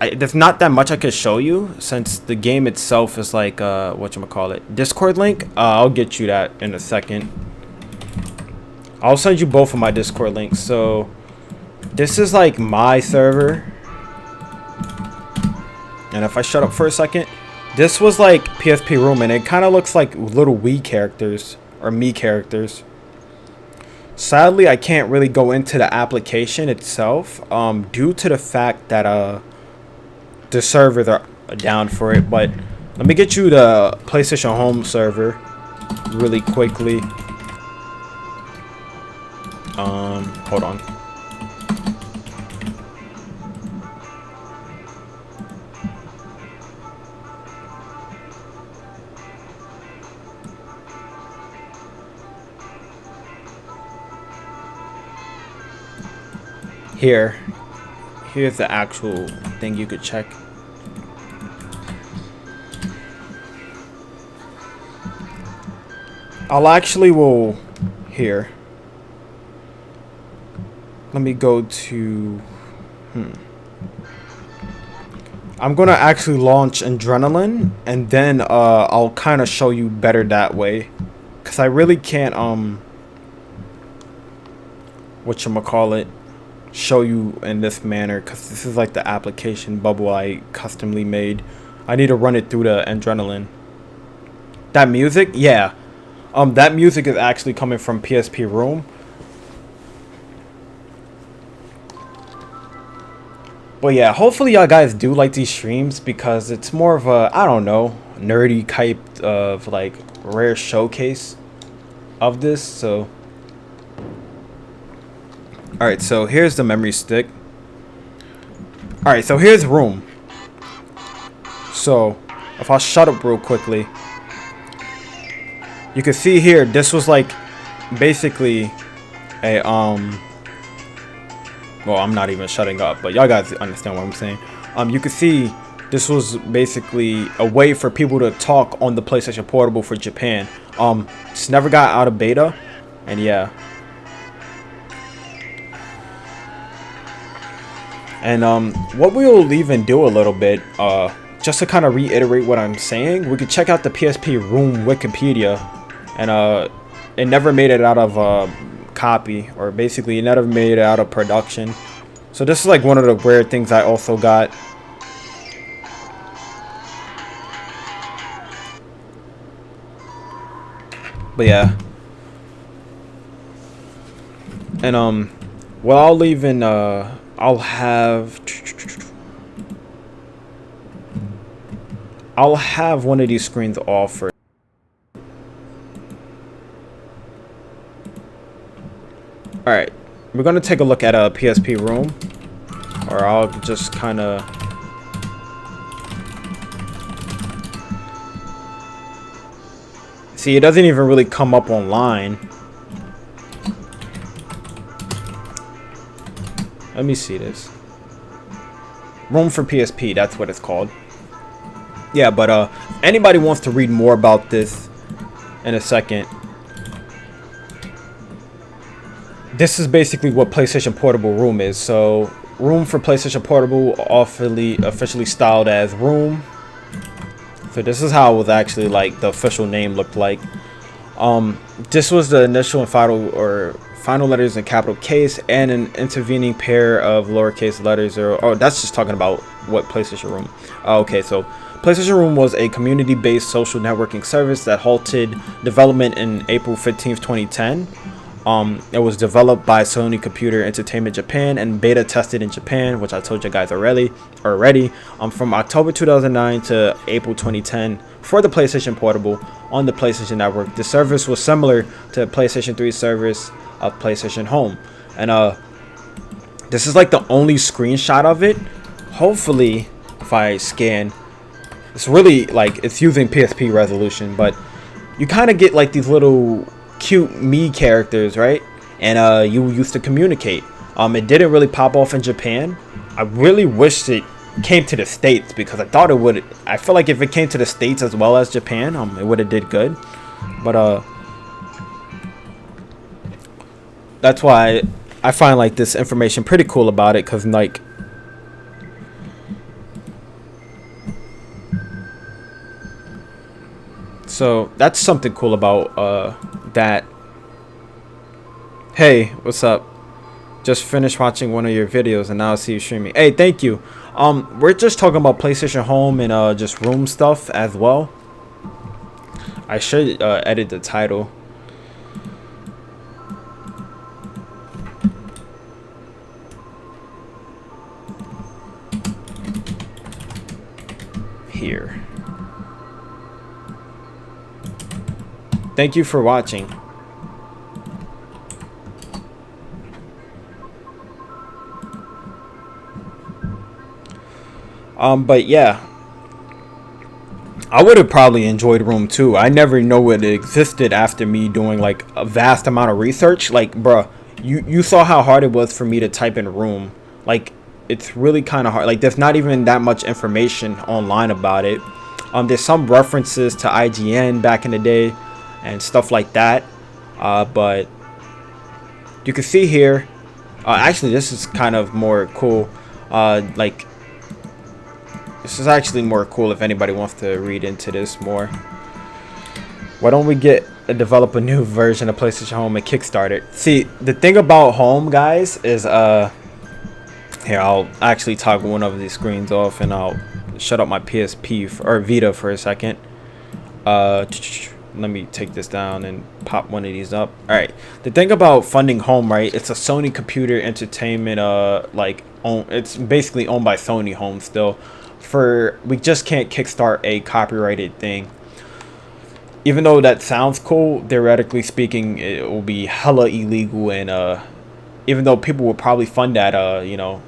there's not that much I could show you since the game itself is like, whatchamacallit, Discord link. I'll get you that in a second. I'll send you both of my Discord links. So, this is like my server. And if I shut up for a second, this was like PSP Room, and it kind of looks like little Wii characters or me characters. Sadly, I can't really go into the application itself due to the fact that the servers are down for it. But let me get you the PlayStation Home server really quickly. Hold on. Here's the actual thing you could check. Here. Let me go to, I'm gonna actually launch Adrenaline, and then I'll kind of show you better that way, cause I really can't whatchamacallit, show you in this manner, because this is like the application bubble I customly made. I need to run it through the Adrenaline. That music, yeah, that music is actually coming from PSP Room. But yeah, hopefully y'all guys do like these streams, because it's more of a, I don't know, nerdy type of like rare showcase of this. So alright, so here's the memory stick. Alright, so here's Room. So, if I shut up real quickly, you can see here, this was like basically a, well, I'm not even shutting up, but y'all guys understand what I'm saying. You can see this was basically a way for people to talk on the PlayStation Portable for Japan. It's never got out of beta, and yeah. And what we'll even do a little bit, just to kind of reiterate what I'm saying, we could check out the PSP Room Wikipedia, and it never made it out of copy, or basically it never made it out of production. So this is like one of the rare things I also got. But yeah. And well, I'll even I'll have one of these screens off for. Alright, we're gonna take a look at a PSP Room, or I'll just kind of see, it doesn't even really come up online. Let me see this. Room for PSP, that's what it's called. Yeah, but if anybody wants to read more about this in a second, this is basically what PlayStation Portable Room is. So, Room for PlayStation Portable, officially styled as Room. So this is how it was actually, like, the official name looked like. This was the initial and final letters in capital case, and an intervening pair of lowercase letters. Oh, that's just talking about what PlayStation Room. Okay, so PlayStation Room was a community-based social networking service that halted development in April 15th, 2010. It was developed by Sony Computer Entertainment Japan and beta tested in Japan, which I told you guys already. From October 2009 to April 2010 for the PlayStation Portable on the PlayStation Network. The service was similar to the PlayStation 3 service of PlayStation Home. And this is like the only screenshot of it. Hopefully, if I scan, it's really like it's using PSP resolution, but you kind of get like these little cute me characters, right? And you used to communicate. It didn't really pop off in Japan. I really wished it came to the States, because I thought it would. I feel like if it came to the States as well as Japan, it would have did good. But that's why I find like this information pretty cool about it, because like so that's something cool about that. Hey, what's up? Just finished watching one of your videos and now I see you streaming. Hey, thank you. We're just talking about PlayStation Home and just room stuff as well. I should edit the title. Here. Thank you for watching. But yeah, I would have probably enjoyed Room 2. I never know it existed after me doing like a vast amount of research. Like, bruh, you saw how hard it was for me to type in Room. Like, it's really kind of hard. Like, there's not even that much information online about it. There's some references to IGN back in the day and stuff like that. But you can see here, actually this is kind of more cool. Like, this is actually more cool if anybody wants to read into this more. Why don't we develop a new version of PlayStation Home and kickstart it? See, the thing about Home, guys, is here, I'll actually toggle one of these screens off and I'll shut up my PSP or Vita for a second. Let me take this down and pop one of these up. All right, the thing about funding Home, right? It's a Sony Computer Entertainment it's basically owned by Sony Home still. We just can't kickstart a copyrighted thing. Even though that sounds cool, theoretically speaking, it will be hella illegal. And even though people would probably fund that, you know,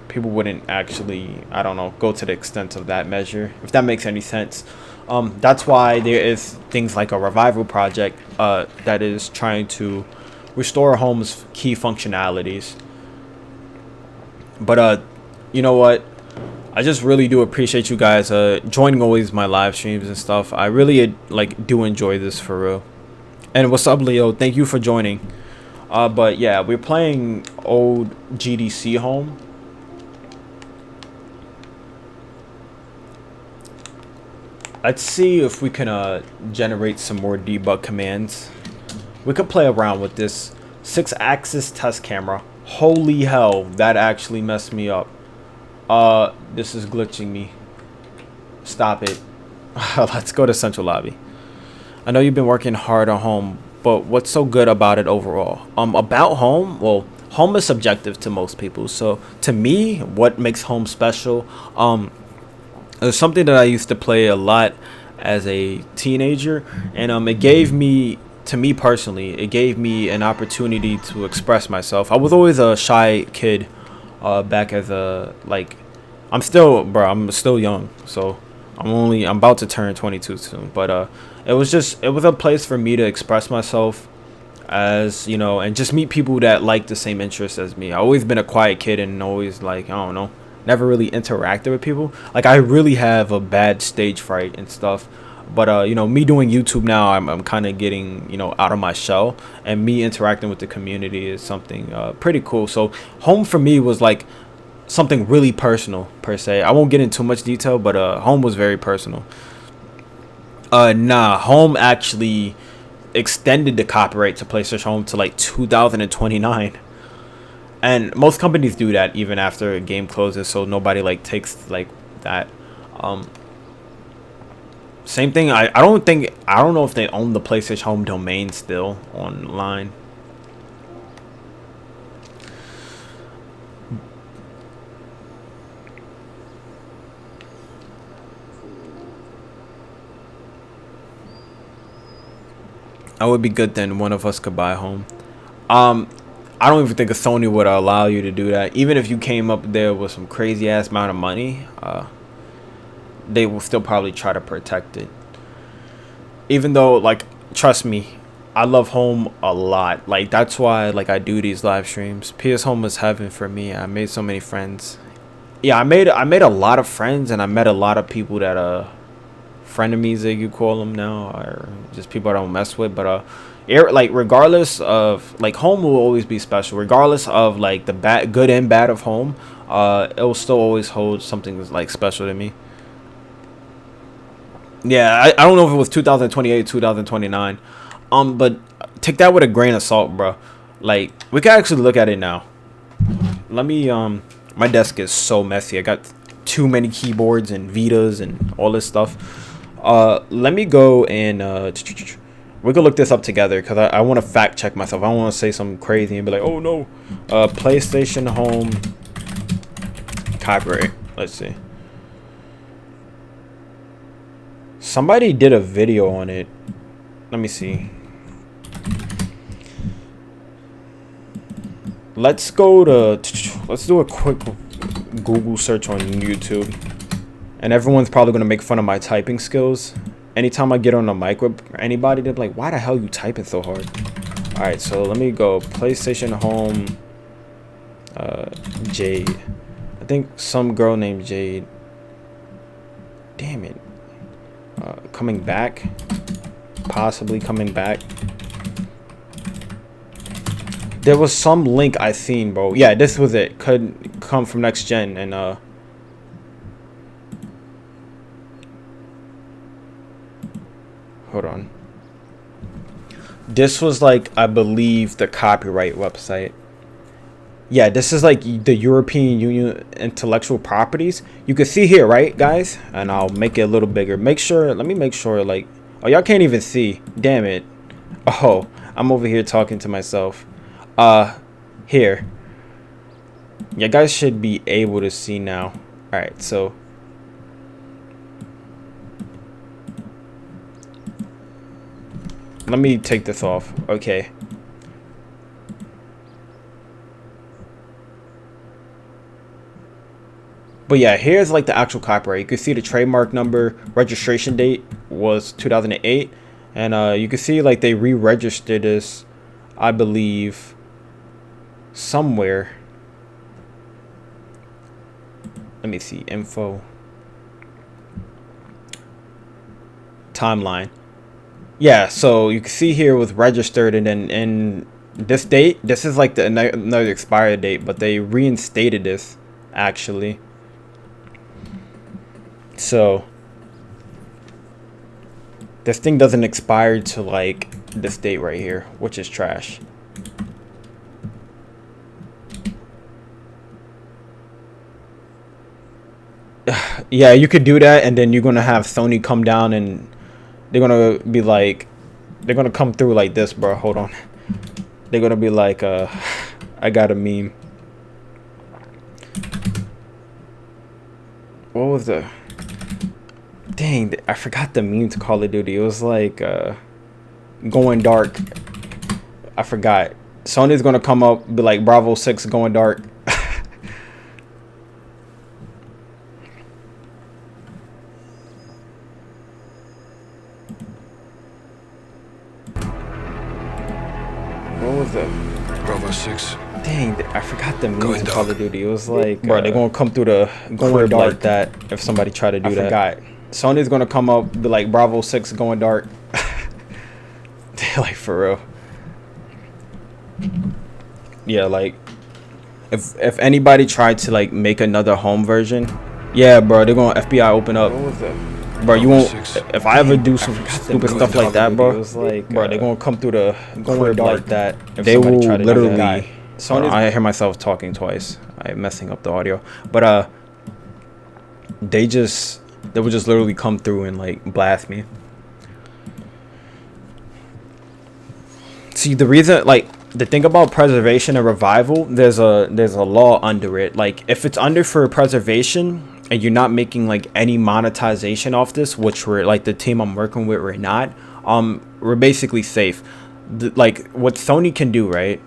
people wouldn't actually, I don't know, go to the extent of that measure, if that makes any sense. That's why there is things like a revival project that is trying to restore Home's key functionalities. But you know what? I just really do appreciate you guys joining always my live streams and stuff. I really do enjoy this for real. And what's up, Leo? Thank you for joining. But yeah, we're playing old GDC Home. Let's see if we can generate some more debug commands. We could play around with this 6-axis test camera. Holy hell, that actually messed me up. This is glitching me. Stop it. Let's go to Central Lobby. I know you've been working hard on Home, but what's so good about it overall? About Home? Well, Home is subjective to most people. So to me, what makes Home special? It's something that I used to play a lot as a teenager, and it gave me, to me personally, it gave me an opportunity to express myself. I was always a shy kid. Back as I'm still young, so I'm about to turn 22 soon, but it was a place for me to express myself, as you know, and just meet people that like the same interests as me. I've always been a quiet kid and always I don't know, never really interacted with people. Like, I really have a bad stage fright and stuff. But you know, me doing YouTube now, I'm kind of getting, you know, out of my shell, and me interacting with the community is something pretty cool. So Home for me was like something really personal per se. I won't get into too much detail, but Home was very personal. Home actually extended the copyright to PlayStation Home to like 2029, and most companies do that even after a game closes, so nobody takes that. Same thing. I don't know if they own the PlayStation Home domain still online. That would be good. Then one of us could buy a home. I don't even think a Sony would allow you to do that. Even if you came up there with some crazy ass amount of money, they will still probably try to protect it. Even though, like, trust me, I love home a lot. Like, that's why, like, I do these live streams. PS Home was heaven for me. I made so many friends. Yeah, I made a lot of friends, and I met a lot of people that frenemies, that you call them now, or just people I don't mess with. But like, regardless of, like, home will always be special. Regardless of, like, the good and bad of home, it will still always hold something that's, like, special to me. Yeah, I don't know if it was 2028, 2029, but take that with a grain of salt, bro. Like, we can actually look at it now. Let me my desk is so messy. I got too many keyboards and Vitas and all this stuff. Let me go and we can look this up together, because I want to fact check myself. I don't want to say something crazy and be like, oh no, PlayStation Home copyright. Let's see. Somebody did a video on it. Let me see. Let's go to, let's do a quick Google search on YouTube. And everyone's probably going to make fun of my typing skills. Anytime I get on a mic with anybody, they're like, why the hell you typing so hard? Alright, so let me go. PlayStation Home Jade. I think some girl named Jade. Damn it. Coming back. Possibly coming back. There was some link I seen, bro. Yeah, this was it. Could come from next gen. And hold on. This was, like, I believe, the copyright website. Yeah, this is like the European Union intellectual properties. You can see here, right, guys? And I'll make it a little bigger. Make sure, let me make sure, like, oh, y'all can't even see. Damn it. Oh, I'm over here talking to myself. Here. You guys should be able to see now. All right, so let me take this off. Okay. But yeah, here's, like, the actual copyright. You can see the trademark number, registration date was 2008, and you can see, like, they re-registered this, I believe, somewhere. Let me see, info, timeline. Yeah, so you can see here with registered, and then in this date, this is like the another expired date, but they reinstated this actually. So this thing doesn't expire to, like, this date right here, which is trash. Yeah, you could do that, and then you're gonna have Sony come down, and they're gonna be like, they're gonna come through like this, bro. Hold on. They're gonna be like, I got a meme. What was the... Dang, I forgot the meme to Call of Duty. It was like going dark. I forgot. Sony's gonna come up, be like, Bravo 6 going dark. What was it? Bravo 6. Dang, I forgot the meme to Call of Duty. It was like, bro, they're gonna come through the going dark like that if somebody try to do that. I forgot. Sony's gonna come up, be like, Bravo 6 going dark. Like, for real. Yeah, like, if anybody tried to, like, make another home version, yeah, bro, they're gonna FBI open up. What was that? Bro, you won't. If I ever do some stupid stuff like that, bro, it was like, bro, they're gonna come through the going dark like that. If they will try to literally. Sony, I hear myself talking twice. I'm messing up the audio, but they just They would just literally come through and like blast me. See, the reason, like, the thing about preservation and revival, there's a law under it. Like, if it's under for preservation and you're not making like any monetization off this, which we're like the team I'm working with, we're not. We're basically safe. Like what Sony can do, right?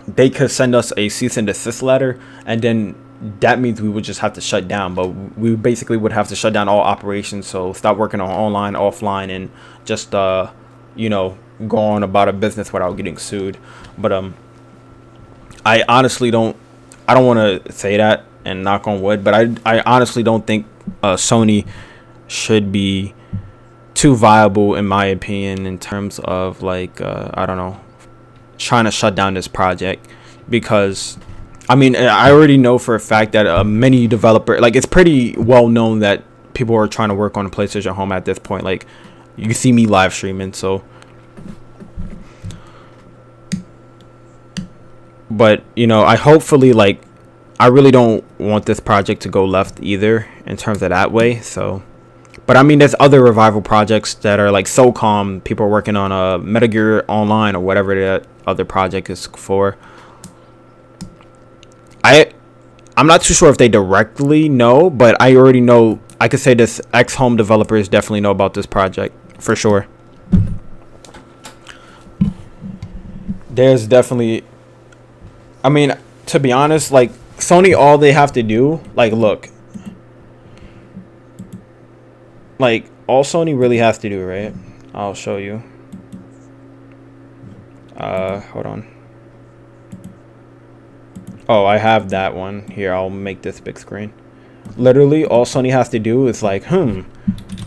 They could send us a cease and desist letter, and then that means we would just have to shut down. But we basically would have to shut down all operations. So stop working on online, offline, and just you know, go on about a business without getting sued. But I honestly don't. I don't want to say that and knock on wood, but I honestly don't think Sony should be too viable, in my opinion, in terms of like I don't know, trying to shut down this project. Because I mean, I already know for a fact that many developer, like, it's pretty well known that people are trying to work on a PlayStation Home at this point. Like, you see me live streaming, so. But you know, I hopefully, like, I really don't want this project to go left either in terms of that way. So, but I mean, there's other revival projects that are like SOCOM. People are working on a Metal Gear Online or whatever that other project is for. I'm not too sure if they directly know, but I already know. I could say this X-Home developers definitely know about this project for sure. There's definitely, I mean, to be honest, like, Sony, all they have to do, like, look, like, all Sony really has to do, right? I'll show you. Hold on. Oh, I have that one here. I'll make this big screen. Literally, all Sony has to do is like,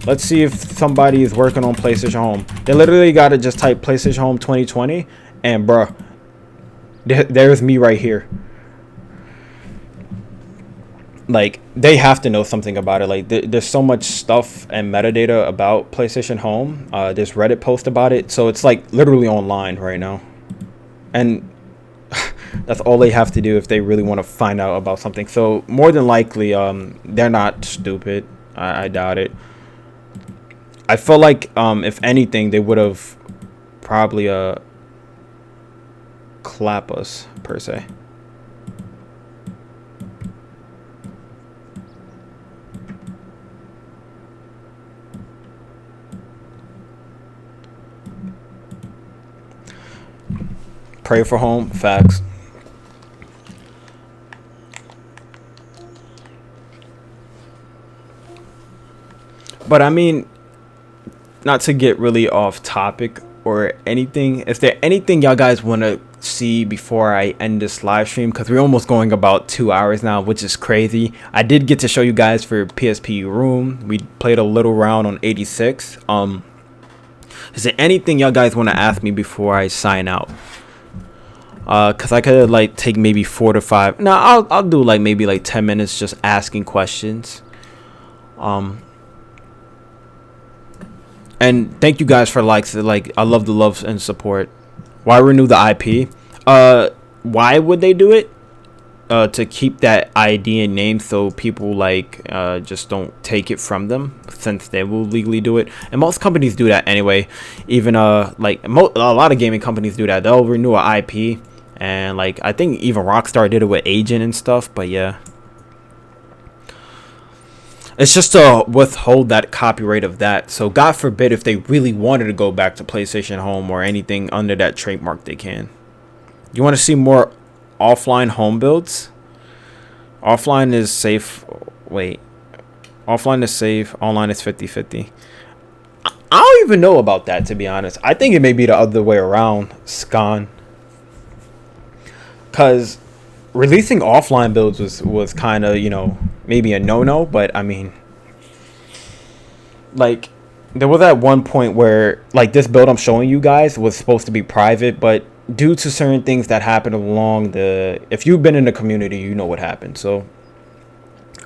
let's see if somebody is working on PlayStation Home. They literally got to just type PlayStation Home 2020, and bruh, there's me right here. Like, they have to know something about it. Like, there's so much stuff and metadata about PlayStation Home. There's Reddit post about it, so it's like literally online right now. And that's all they have to do if they really want to find out about something. So more than likely, they're not stupid. I doubt it. I feel like if anything, they would have probably clap us per se. Pray for home, facts. But I mean, not to get really off topic or anything, is there anything y'all guys want to see before I end this live stream? Because we're almost going about 2 hours now, which is crazy. I did get to show you guys for PSP Room. We played a little round on 86. Is there anything y'all guys want to ask me before I sign out? Cause I could like take maybe 4 to 5. No, I'll do like maybe like 10 minutes just asking questions. And thank you guys for likes. Like, I love the love and support. Why renew the IP? Why would they do it? To keep that ID and name so people like just don't take it from them, since they will legally do it. And most companies do that anyway. Even like a lot of gaming companies do that. They'll renew an IP. And like, I think even Rockstar did it with Agent and stuff. But yeah, it's just to withhold that copyright of that. So God forbid if they really wanted to go back to PlayStation Home or anything under that trademark, they can. You want to see more offline home builds? Offline is safe. Wait, offline is safe. Online is 50-50. I don't even know about that, to be honest. I think it may be the other way around, Scon. Because releasing offline builds was kind of, you know, maybe a no-no. But I mean, like, there was at one point where like this build I'm showing you guys was supposed to be private, but due to certain things that happened along the, if you've been in the community, you know what happened. So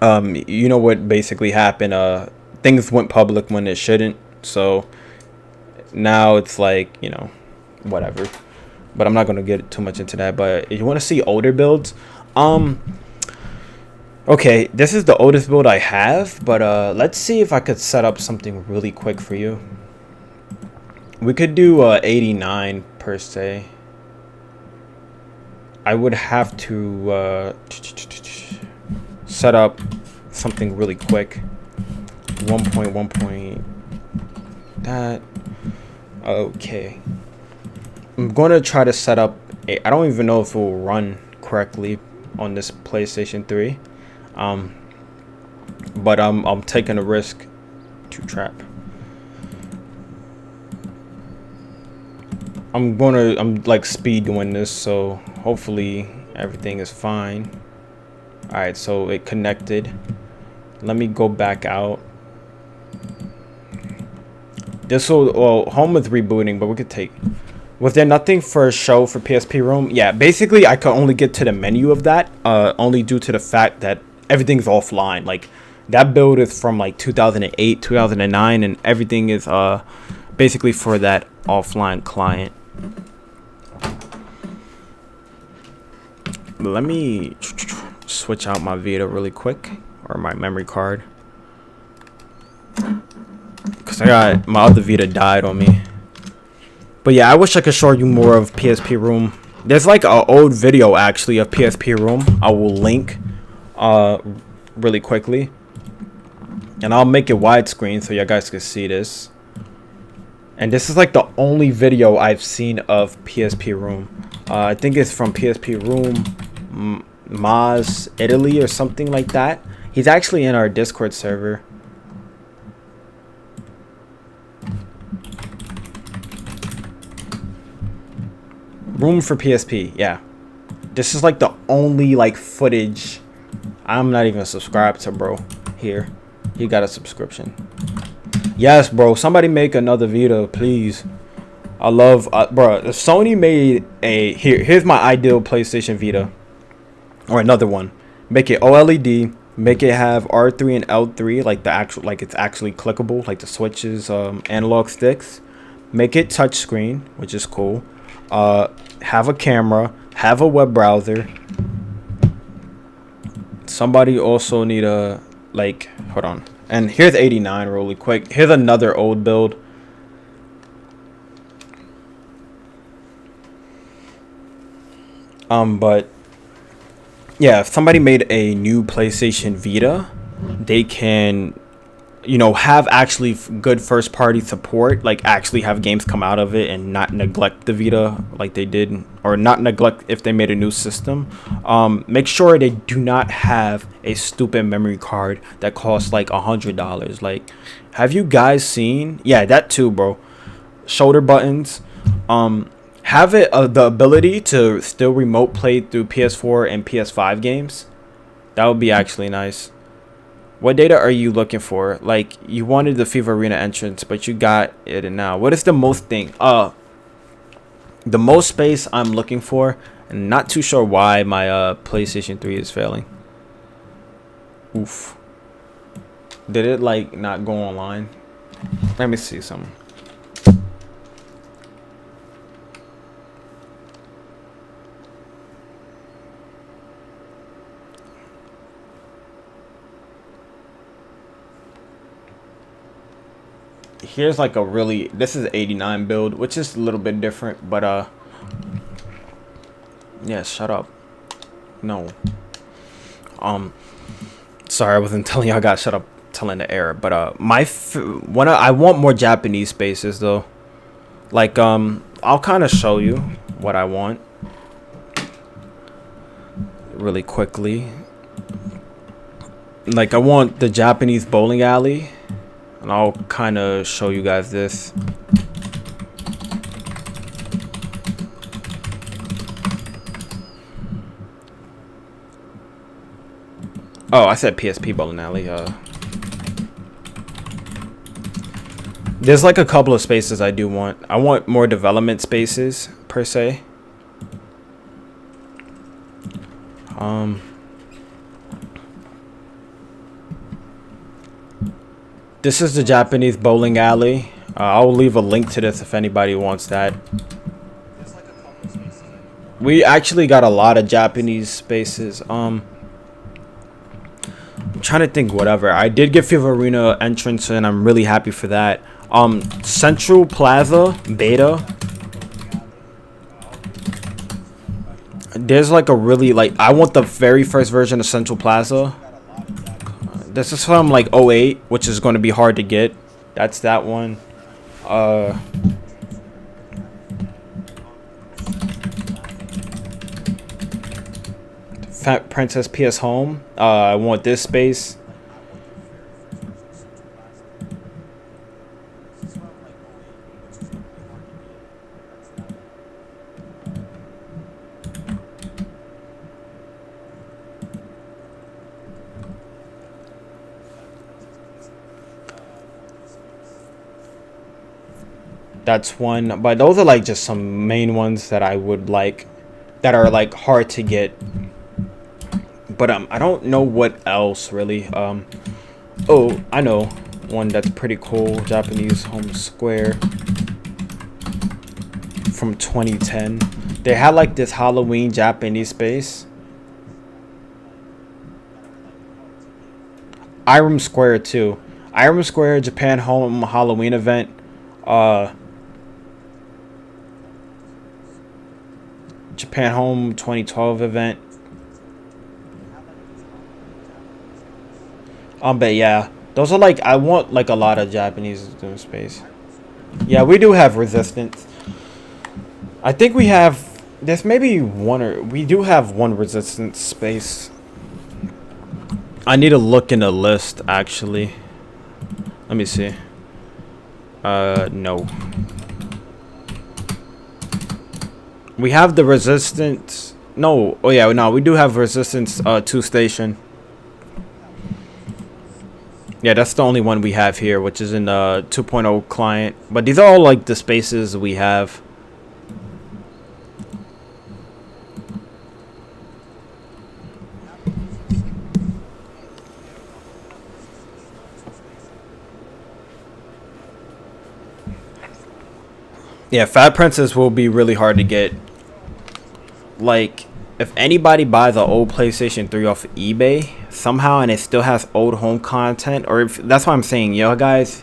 you know what basically happened. Things went public when it shouldn't. So now it's like, you know, whatever. But I'm not going to get too much into that. But if you want to see older builds, or Okay, this is the oldest build I have, but let's see if I could set up something really quick for you. We could do 89 per se. I would have to set up something really quick. 1.1. That. Okay. I'm going to try to set up a, I don't even know if it will run correctly on this PlayStation 3. But I'm taking a risk to trap. I'm like speed doing this, so hopefully everything is fine. Alright, so it connected. Let me go back out. This will, well, home is rebooting, but we could take. Was there nothing for a show for PSP Room? Yeah, basically I could only get to the menu of that, only due to the fact that everything's offline. Like that build is from like 2008, 2009, and everything is basically for that offline client. Let me switch out my Vita really quick, or my memory card, because I got my other Vita died on me. But yeah, I wish I could show you more of PSP Room. There's like an old video actually of PSP Room. I will link really quickly, and I'll make it widescreen so you guys can see this. And this is like the only video I've seen of PSP Room. I think it's from PSP Room Maz Italy or something like that. He's actually in our Discord server. Room for PSP, yeah. This is like the only like footage. I'm not even subscribed to bro here. He got a subscription. Yes, bro. Somebody make another Vita, please. I love, bro. If Sony made a here's my ideal PlayStation Vita, or another one. Make it OLED. Make it have R3 and L3, like the actual, like it's actually clickable, like the switches, analog sticks. Make it touchscreen, which is cool. Have a camera. Have a web browser. Somebody also need a like. Hold on. And here's 89 really quick. Here's another old build. But yeah, if somebody made a new PlayStation Vita, they can, you know, have actually good first party support, like actually have games come out of it and not neglect the Vita like they did, or not neglect if they made a new system. Make sure they do not have a stupid memory card that costs like $100. Like, have you guys seen? Yeah, that too, bro. Shoulder buttons. Have it the ability to still remote play through PS4 and PS5 games. That would be actually nice. What data are you looking for? Like, you wanted the FIFA Arena entrance, but you got it and now. What is the most thing? The most space I'm looking for, and not too sure why my PlayStation 3 is failing. Oof. Did it like not go online? Let me see something. Here's like a really, this is 89 build, which is a little bit different, but yeah, shut up. No. Sorry, I wasn't telling you I got shut up telling the error, but I want more Japanese spaces though. Like I'll kind of show you what I want really quickly. Like I want the Japanese bowling alley. And I'll kind of show you guys this. Oh, I said PSP bowling alley. There's like a couple of spaces I do want. I want more development spaces per se. This is the Japanese bowling alley. I'll leave a link to this if anybody wants that. We actually got a lot of Japanese spaces. I'm trying to think. Whatever. I did get Fever Arena entrance, and I'm really happy for that. Central Plaza beta. There's like a really like I want the very first version of Central Plaza. This is from like '08, which is going to be hard to get. That's that one. Fat Princess PS Home. I want this space. That's one, but those are like just some main ones that I would like, that are like hard to get. But I don't know what else really. Oh, I know one that's pretty cool. Japanese Home Square from 2010. They had like this Halloween Japanese space. Irem Square too. Irem Square Japan Home Halloween event. Japan Home 2012 event. But yeah, those are like, I want like a lot of Japanese doing space. Yeah, we do have Resistance. I think we have, there's maybe one, or we do have one Resistance space. I need to look in the list actually. Let me see. No. We have the Resistance. No. Oh yeah, no, we do have Resistance 2 station. Yeah, that's the only one we have here, which is in the 2.0 client. But these are all like the spaces we have. Yeah, Fat Princess will be really hard to get. Like, if anybody buys an old PlayStation 3 off of eBay somehow and it still has old home content, or if that's what I'm saying, yo guys,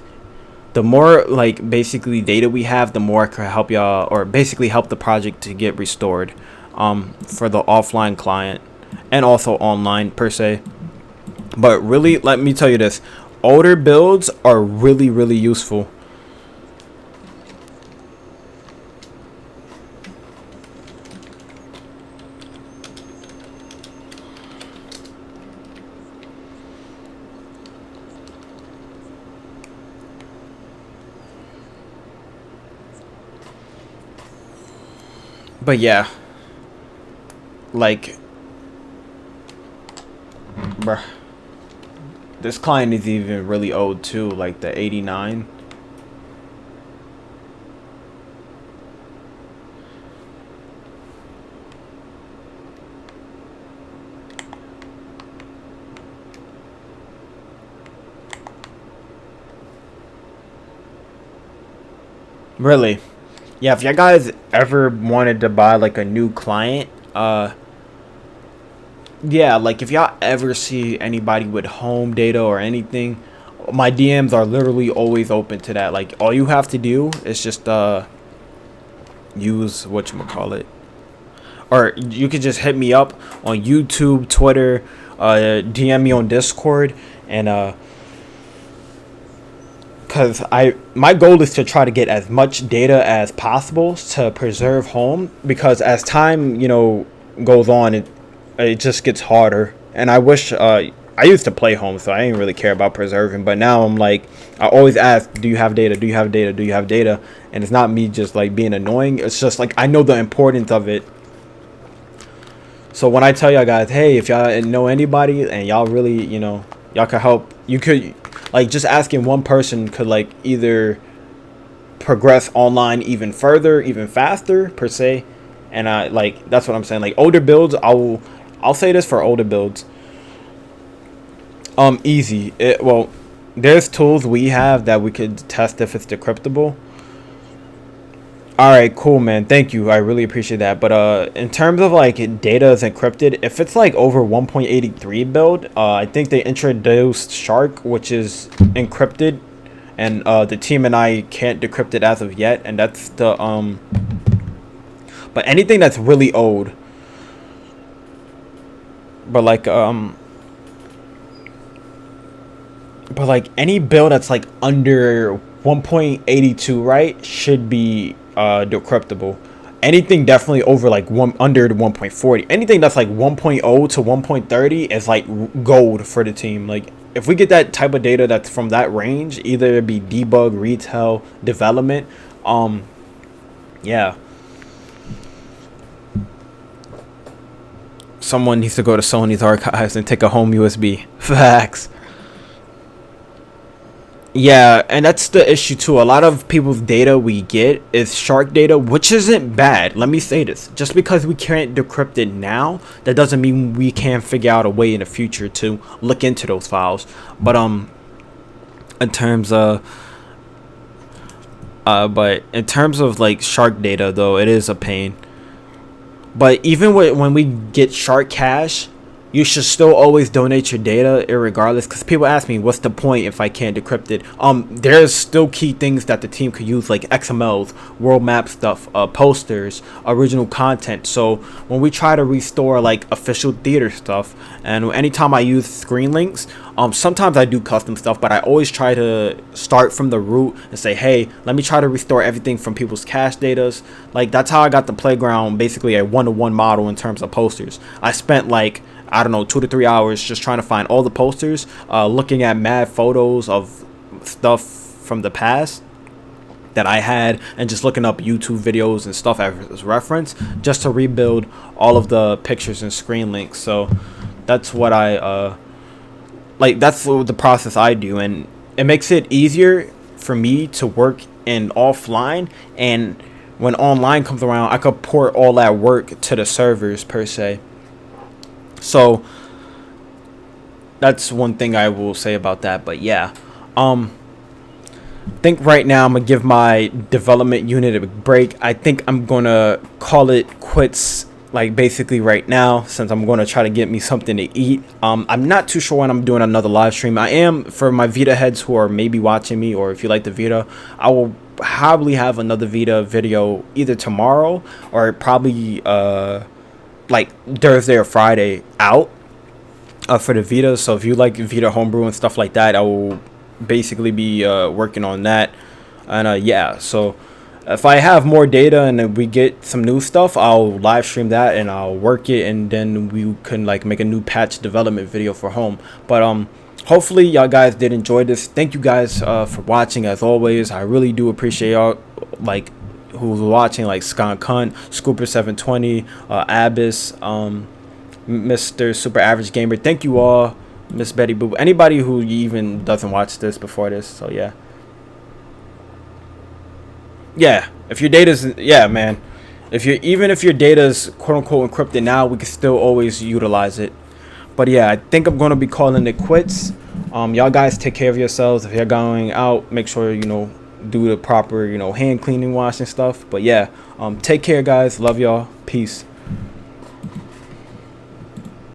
the more like basically data we have, the more I can help y'all, or basically help the project to get restored for the offline client and also online per se. But really, let me tell you this, older builds are really useful. But yeah, like, bruh, this client is even really old too, like the 89. Really? Yeah, if you guys ever wanted to buy like a new client, yeah, like if y'all ever see anybody with home data or anything, my DMs are literally always open to that. Like all you have to do is just use whatchamacallit, or you could just hit me up on YouTube, Twitter, DM me on Discord, and because my goal is to try to get as much data as possible to preserve home, because as time goes on, it just gets harder. And I wish I used to play home, so I didn't really care about preserving, but now I'm like, I always ask, do you have data, do you have data, do you have data? And it's not me just like being annoying, it's just like I know the importance of it. So when I tell y'all guys, hey, if y'all know anybody and y'all really y'all could help, you could, like, just asking one person could like either progress online even further, even faster per se. And like, that's what I'm saying. Like older builds, I'll say this for older builds, easy. Well, there's tools we have that we could test if it's decryptable. All right, cool, man. Thank you. I really appreciate that. But in terms of like data is encrypted, if it's like over 1.83 build, I think they introduced Shark, which is encrypted, and the team and I can't decrypt it as of yet, and that's the But anything that's really old, but like any build that's like under 1.82, right, should be decryptable. Anything definitely over like under the 1.40. Anything that's like 1.0 to 1.30 is like gold for the team. Like if we get that type of data that's from that range, either it be debug, retail, development, yeah. Someone needs to go to Sony's archives and take a home USB. Facts. Yeah, and that's the issue too. A lot of people's data we get is shark data, which isn't bad. Let me say this. Just because we can't decrypt it now, that doesn't mean we can't figure out a way in the future to look into those files. But in terms of like shark data though, it is a pain. But even when we get shark cache, you should still always donate your data irregardless, because people ask me what's the point if I can't decrypt it. There's still key things that the team could use, like XMLs, world map stuff, posters, original content. So when we try to restore like official theater stuff, and anytime I use screen links, sometimes I do custom stuff, but I always try to start from the root and say, hey, let me try to restore everything from people's cache datas. Like that's how I got the playground basically a 1-to-1 model in terms of posters. I spent like, I don't know, 2 to 3 hours just trying to find all the posters, looking at mad photos of stuff from the past that I had, and just looking up YouTube videos and stuff as reference just to rebuild all of the pictures and screen links. So that's what I like, that's the process I do, and it makes it easier for me to work in offline, and when online comes around I could port all that work to the servers per se. So that's one thing I will say about that. But yeah, I think right now I'm gonna give my development unit a break. I think I'm gonna call it quits, like basically right now, since I'm gonna try to get me something to eat. I'm not too sure when I'm doing another live stream. I am, for my Vita heads who are maybe watching me, or if you like the Vita, I will probably have another Vita video either tomorrow or probably like Thursday or Friday out for the Vita. So if you like Vita homebrew and stuff like that, I will basically be working on that. And yeah, so if I have more data and we get some new stuff, I'll live stream that and I'll work it, and then we can like make a new patch development video for home. But hopefully y'all guys did enjoy this. Thank you guys for watching. As always, I really do appreciate y'all like who's watching, like Skunk Hunt, Scooper 720, Abyss, Mr. Super Average Gamer. Thank you all, Miss Betty Boo, anybody who even doesn't watch this before this. So yeah, if your data's, yeah man, if your data's quote unquote encrypted now, we can still always utilize it. But yeah, I think I'm gonna be calling it quits. Y'all guys take care of yourselves. If you're going out, make sure do the proper hand cleaning, wash and stuff. But yeah, take care guys, love y'all, peace.